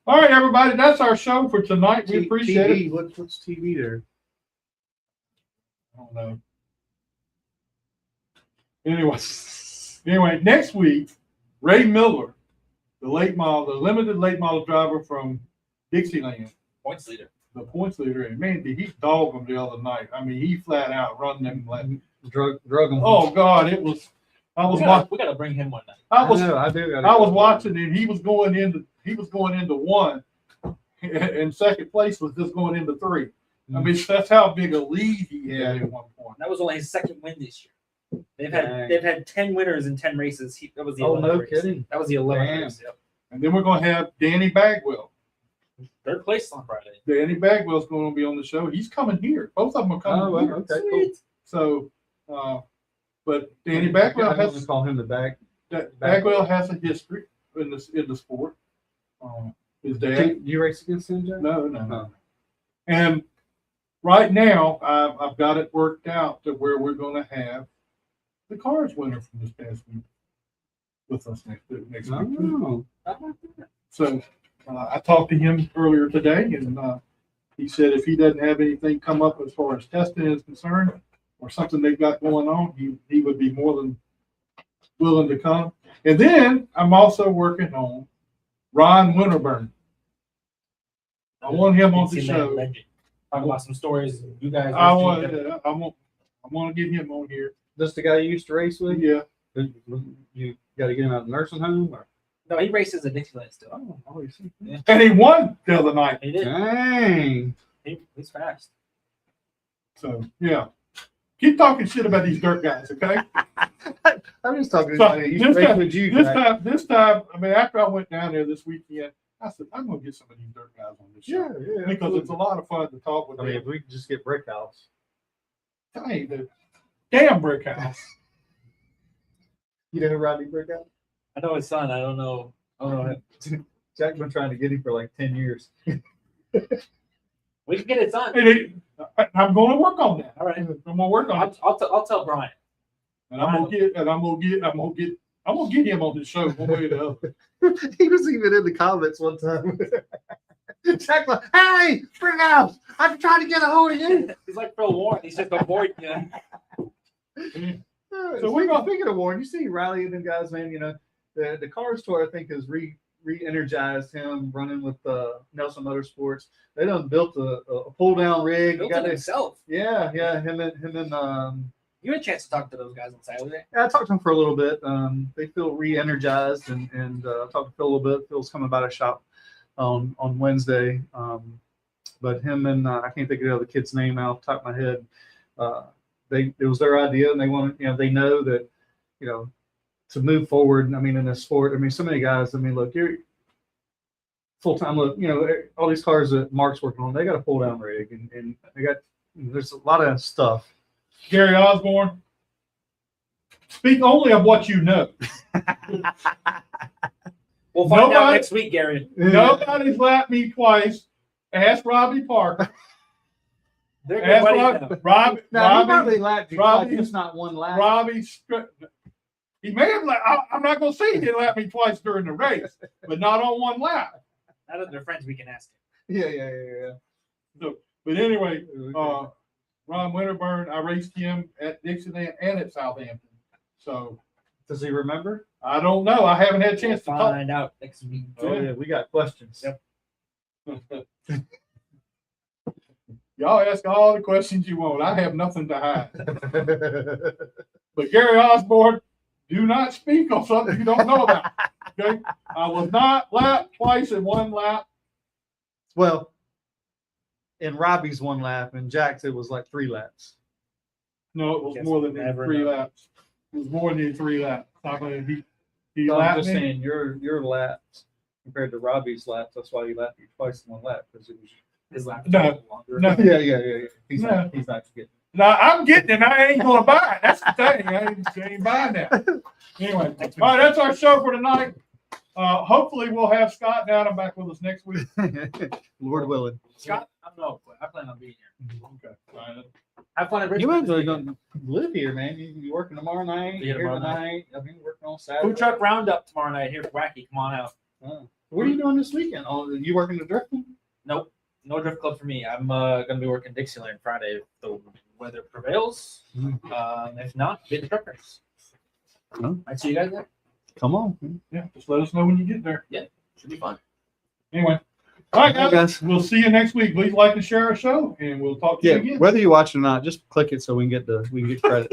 All right, everybody, that's our show for tonight. We appreciate it. What's TV there? I don't know. Anyway, next week, Ray Miller, the limited late model driver from Dixieland, Points leader. the points leader. And man, did he dog him the other night? I mean, he flat out run them. Drug them. Oh God, it was. We got to bring him one night. I was watching. watching, and he was going into one, and second place was just going into three. I mean, that's how big a lead he had at one point. That was only his second win this year. They've had 10 winners in 10 races. That was the 11th no race. kidding. That was the 11th race. Yep. And then we're going to have Danny Bagwell. Third place on Friday. Danny Bagwell's going to be on the show. He's coming here. Both of them are coming here. Okay, cool. So, but Danny Bagwell I have to call him the bag. Bagwell has a history in the sport. His dad. Do you race against him, Jack? No. And right now, I've got it worked out to where we're going to have the Cars winner from this past week with us next week. Oh. So I talked to him earlier today, and he said if he doesn't have anything come up as far as testing is concerned or something they've got going on, he would be more than willing to come. And then I'm also working on Ron Winterburn. I want him on the Didn't see that show. legend. Talk about some stories. You guys. I want to get him on here. This the guy you used to race with? Yeah. You got to get him out of the nursing home? Or? No, he races at Dixieland still. Oh, you see. Yeah. And he won the other night. He did. Dang. He's fast. So yeah. Keep talking shit about these dirt guys, okay? I'm just talking So, about it. You race with you, Jack. this time, I mean, after I went down there this weekend, I said, I'm gonna get some of these dirt guys on this show. Yeah. Because it's a lot of fun to talk with I mean, them. if we could just get Brick House. Hey, the damn brick house. You know who Rodney Brick House? I know his son. I don't know. Jack's been trying to get him for like 10 years. We can get his son. I'm going to work on that. All right. I'm going to work on it, I'll tell Brian. and I'm gonna get him on the show one way or the other. He was even in the comments one time. Jack like, hey, Brick House, I'm trying to get a hold of you. He's like Phil Warren. He's just avoiding you. So we're going. Speaking of Warren, you see Riley and them guys, man. You know, the Cars Tour I think has re-energized him running with Nelson Motorsports. They done built a pull down rig. Built You got it it. himself. Yeah. Him and You had a chance to talk to those guys on Saturday. I talked to them for a little bit. They feel re-energized, and talked to Phil a little bit. Phil's coming by the shop on Wednesday. But him and I can't think of the other kid's name off the top of my head. It was their idea, and they want to, they know that, to move forward. I mean, in this sport, I mean, so many guys. I mean, look, you're full time. Look, all these cars that Mark's working on, they got a pull down rig, and they got there's a lot of stuff. Gary Osborne, speak only of what you know. We'll find out Nobody- next week, Gary. Nobody's lapped me twice. Ask Robbie Parker. They're good Ask buddies Robbie. now. He probably lapped you. Robbie- Just not one lap. He may have. I'm not going to say he didn't lap me twice during the race, but not on one lap. Now that they're friends, we can ask him. Yeah. So, but anyway, Ron Winterburn, I raced him at Dixieland and at Southampton. So Does he remember? I don't know. I haven't had a chance to We'll talk. find out next week. Oh yeah, we got questions. Yep. Y'all ask all the questions you want. I have nothing to hide. But Gary Osborne, do not speak on something you don't know about. Okay, I was not lapped twice in one lap. Well, in Robbie's one lap, and Jack's it was like 3 laps. No, it was Guess more we'll than never 3 know. laps. It was more than 3 laps. I mean, he So I'm lapped just me. saying your laps compared to Robbie's laps. That's why he lapped you twice in one lap because it was. His lap No, longer. no. Yeah. He's No. he's not getting. Now I'm getting it. I ain't gonna buy it. That's the thing. I ain't buying that. Anyway, all right, that's our show for tonight. Hopefully we'll have Scott down and back with us next week. Lord willing. Scott, I plan on being here. Okay. All right. Have fun at You Richmond. might gonna live here, man. You be working tomorrow night. Be here Here tomorrow tonight. I mean, working on Saturday. Food truck roundup tomorrow night here for Wacky. Come on out. What are you doing this weekend? Oh, you working the drifting? Nope, no drift club for me. I'm gonna be working Dixieland Friday if the weather prevails. If not, be at the truck race. Huh? I see you guys there. Come on. Yeah, just let us know when you get there. Should be fun. Anyway. All right, guys. guys. We'll see you next week. Please like and share our show, and we'll talk to you Yeah, again. whether you watch it or not, just click it so we can get credit.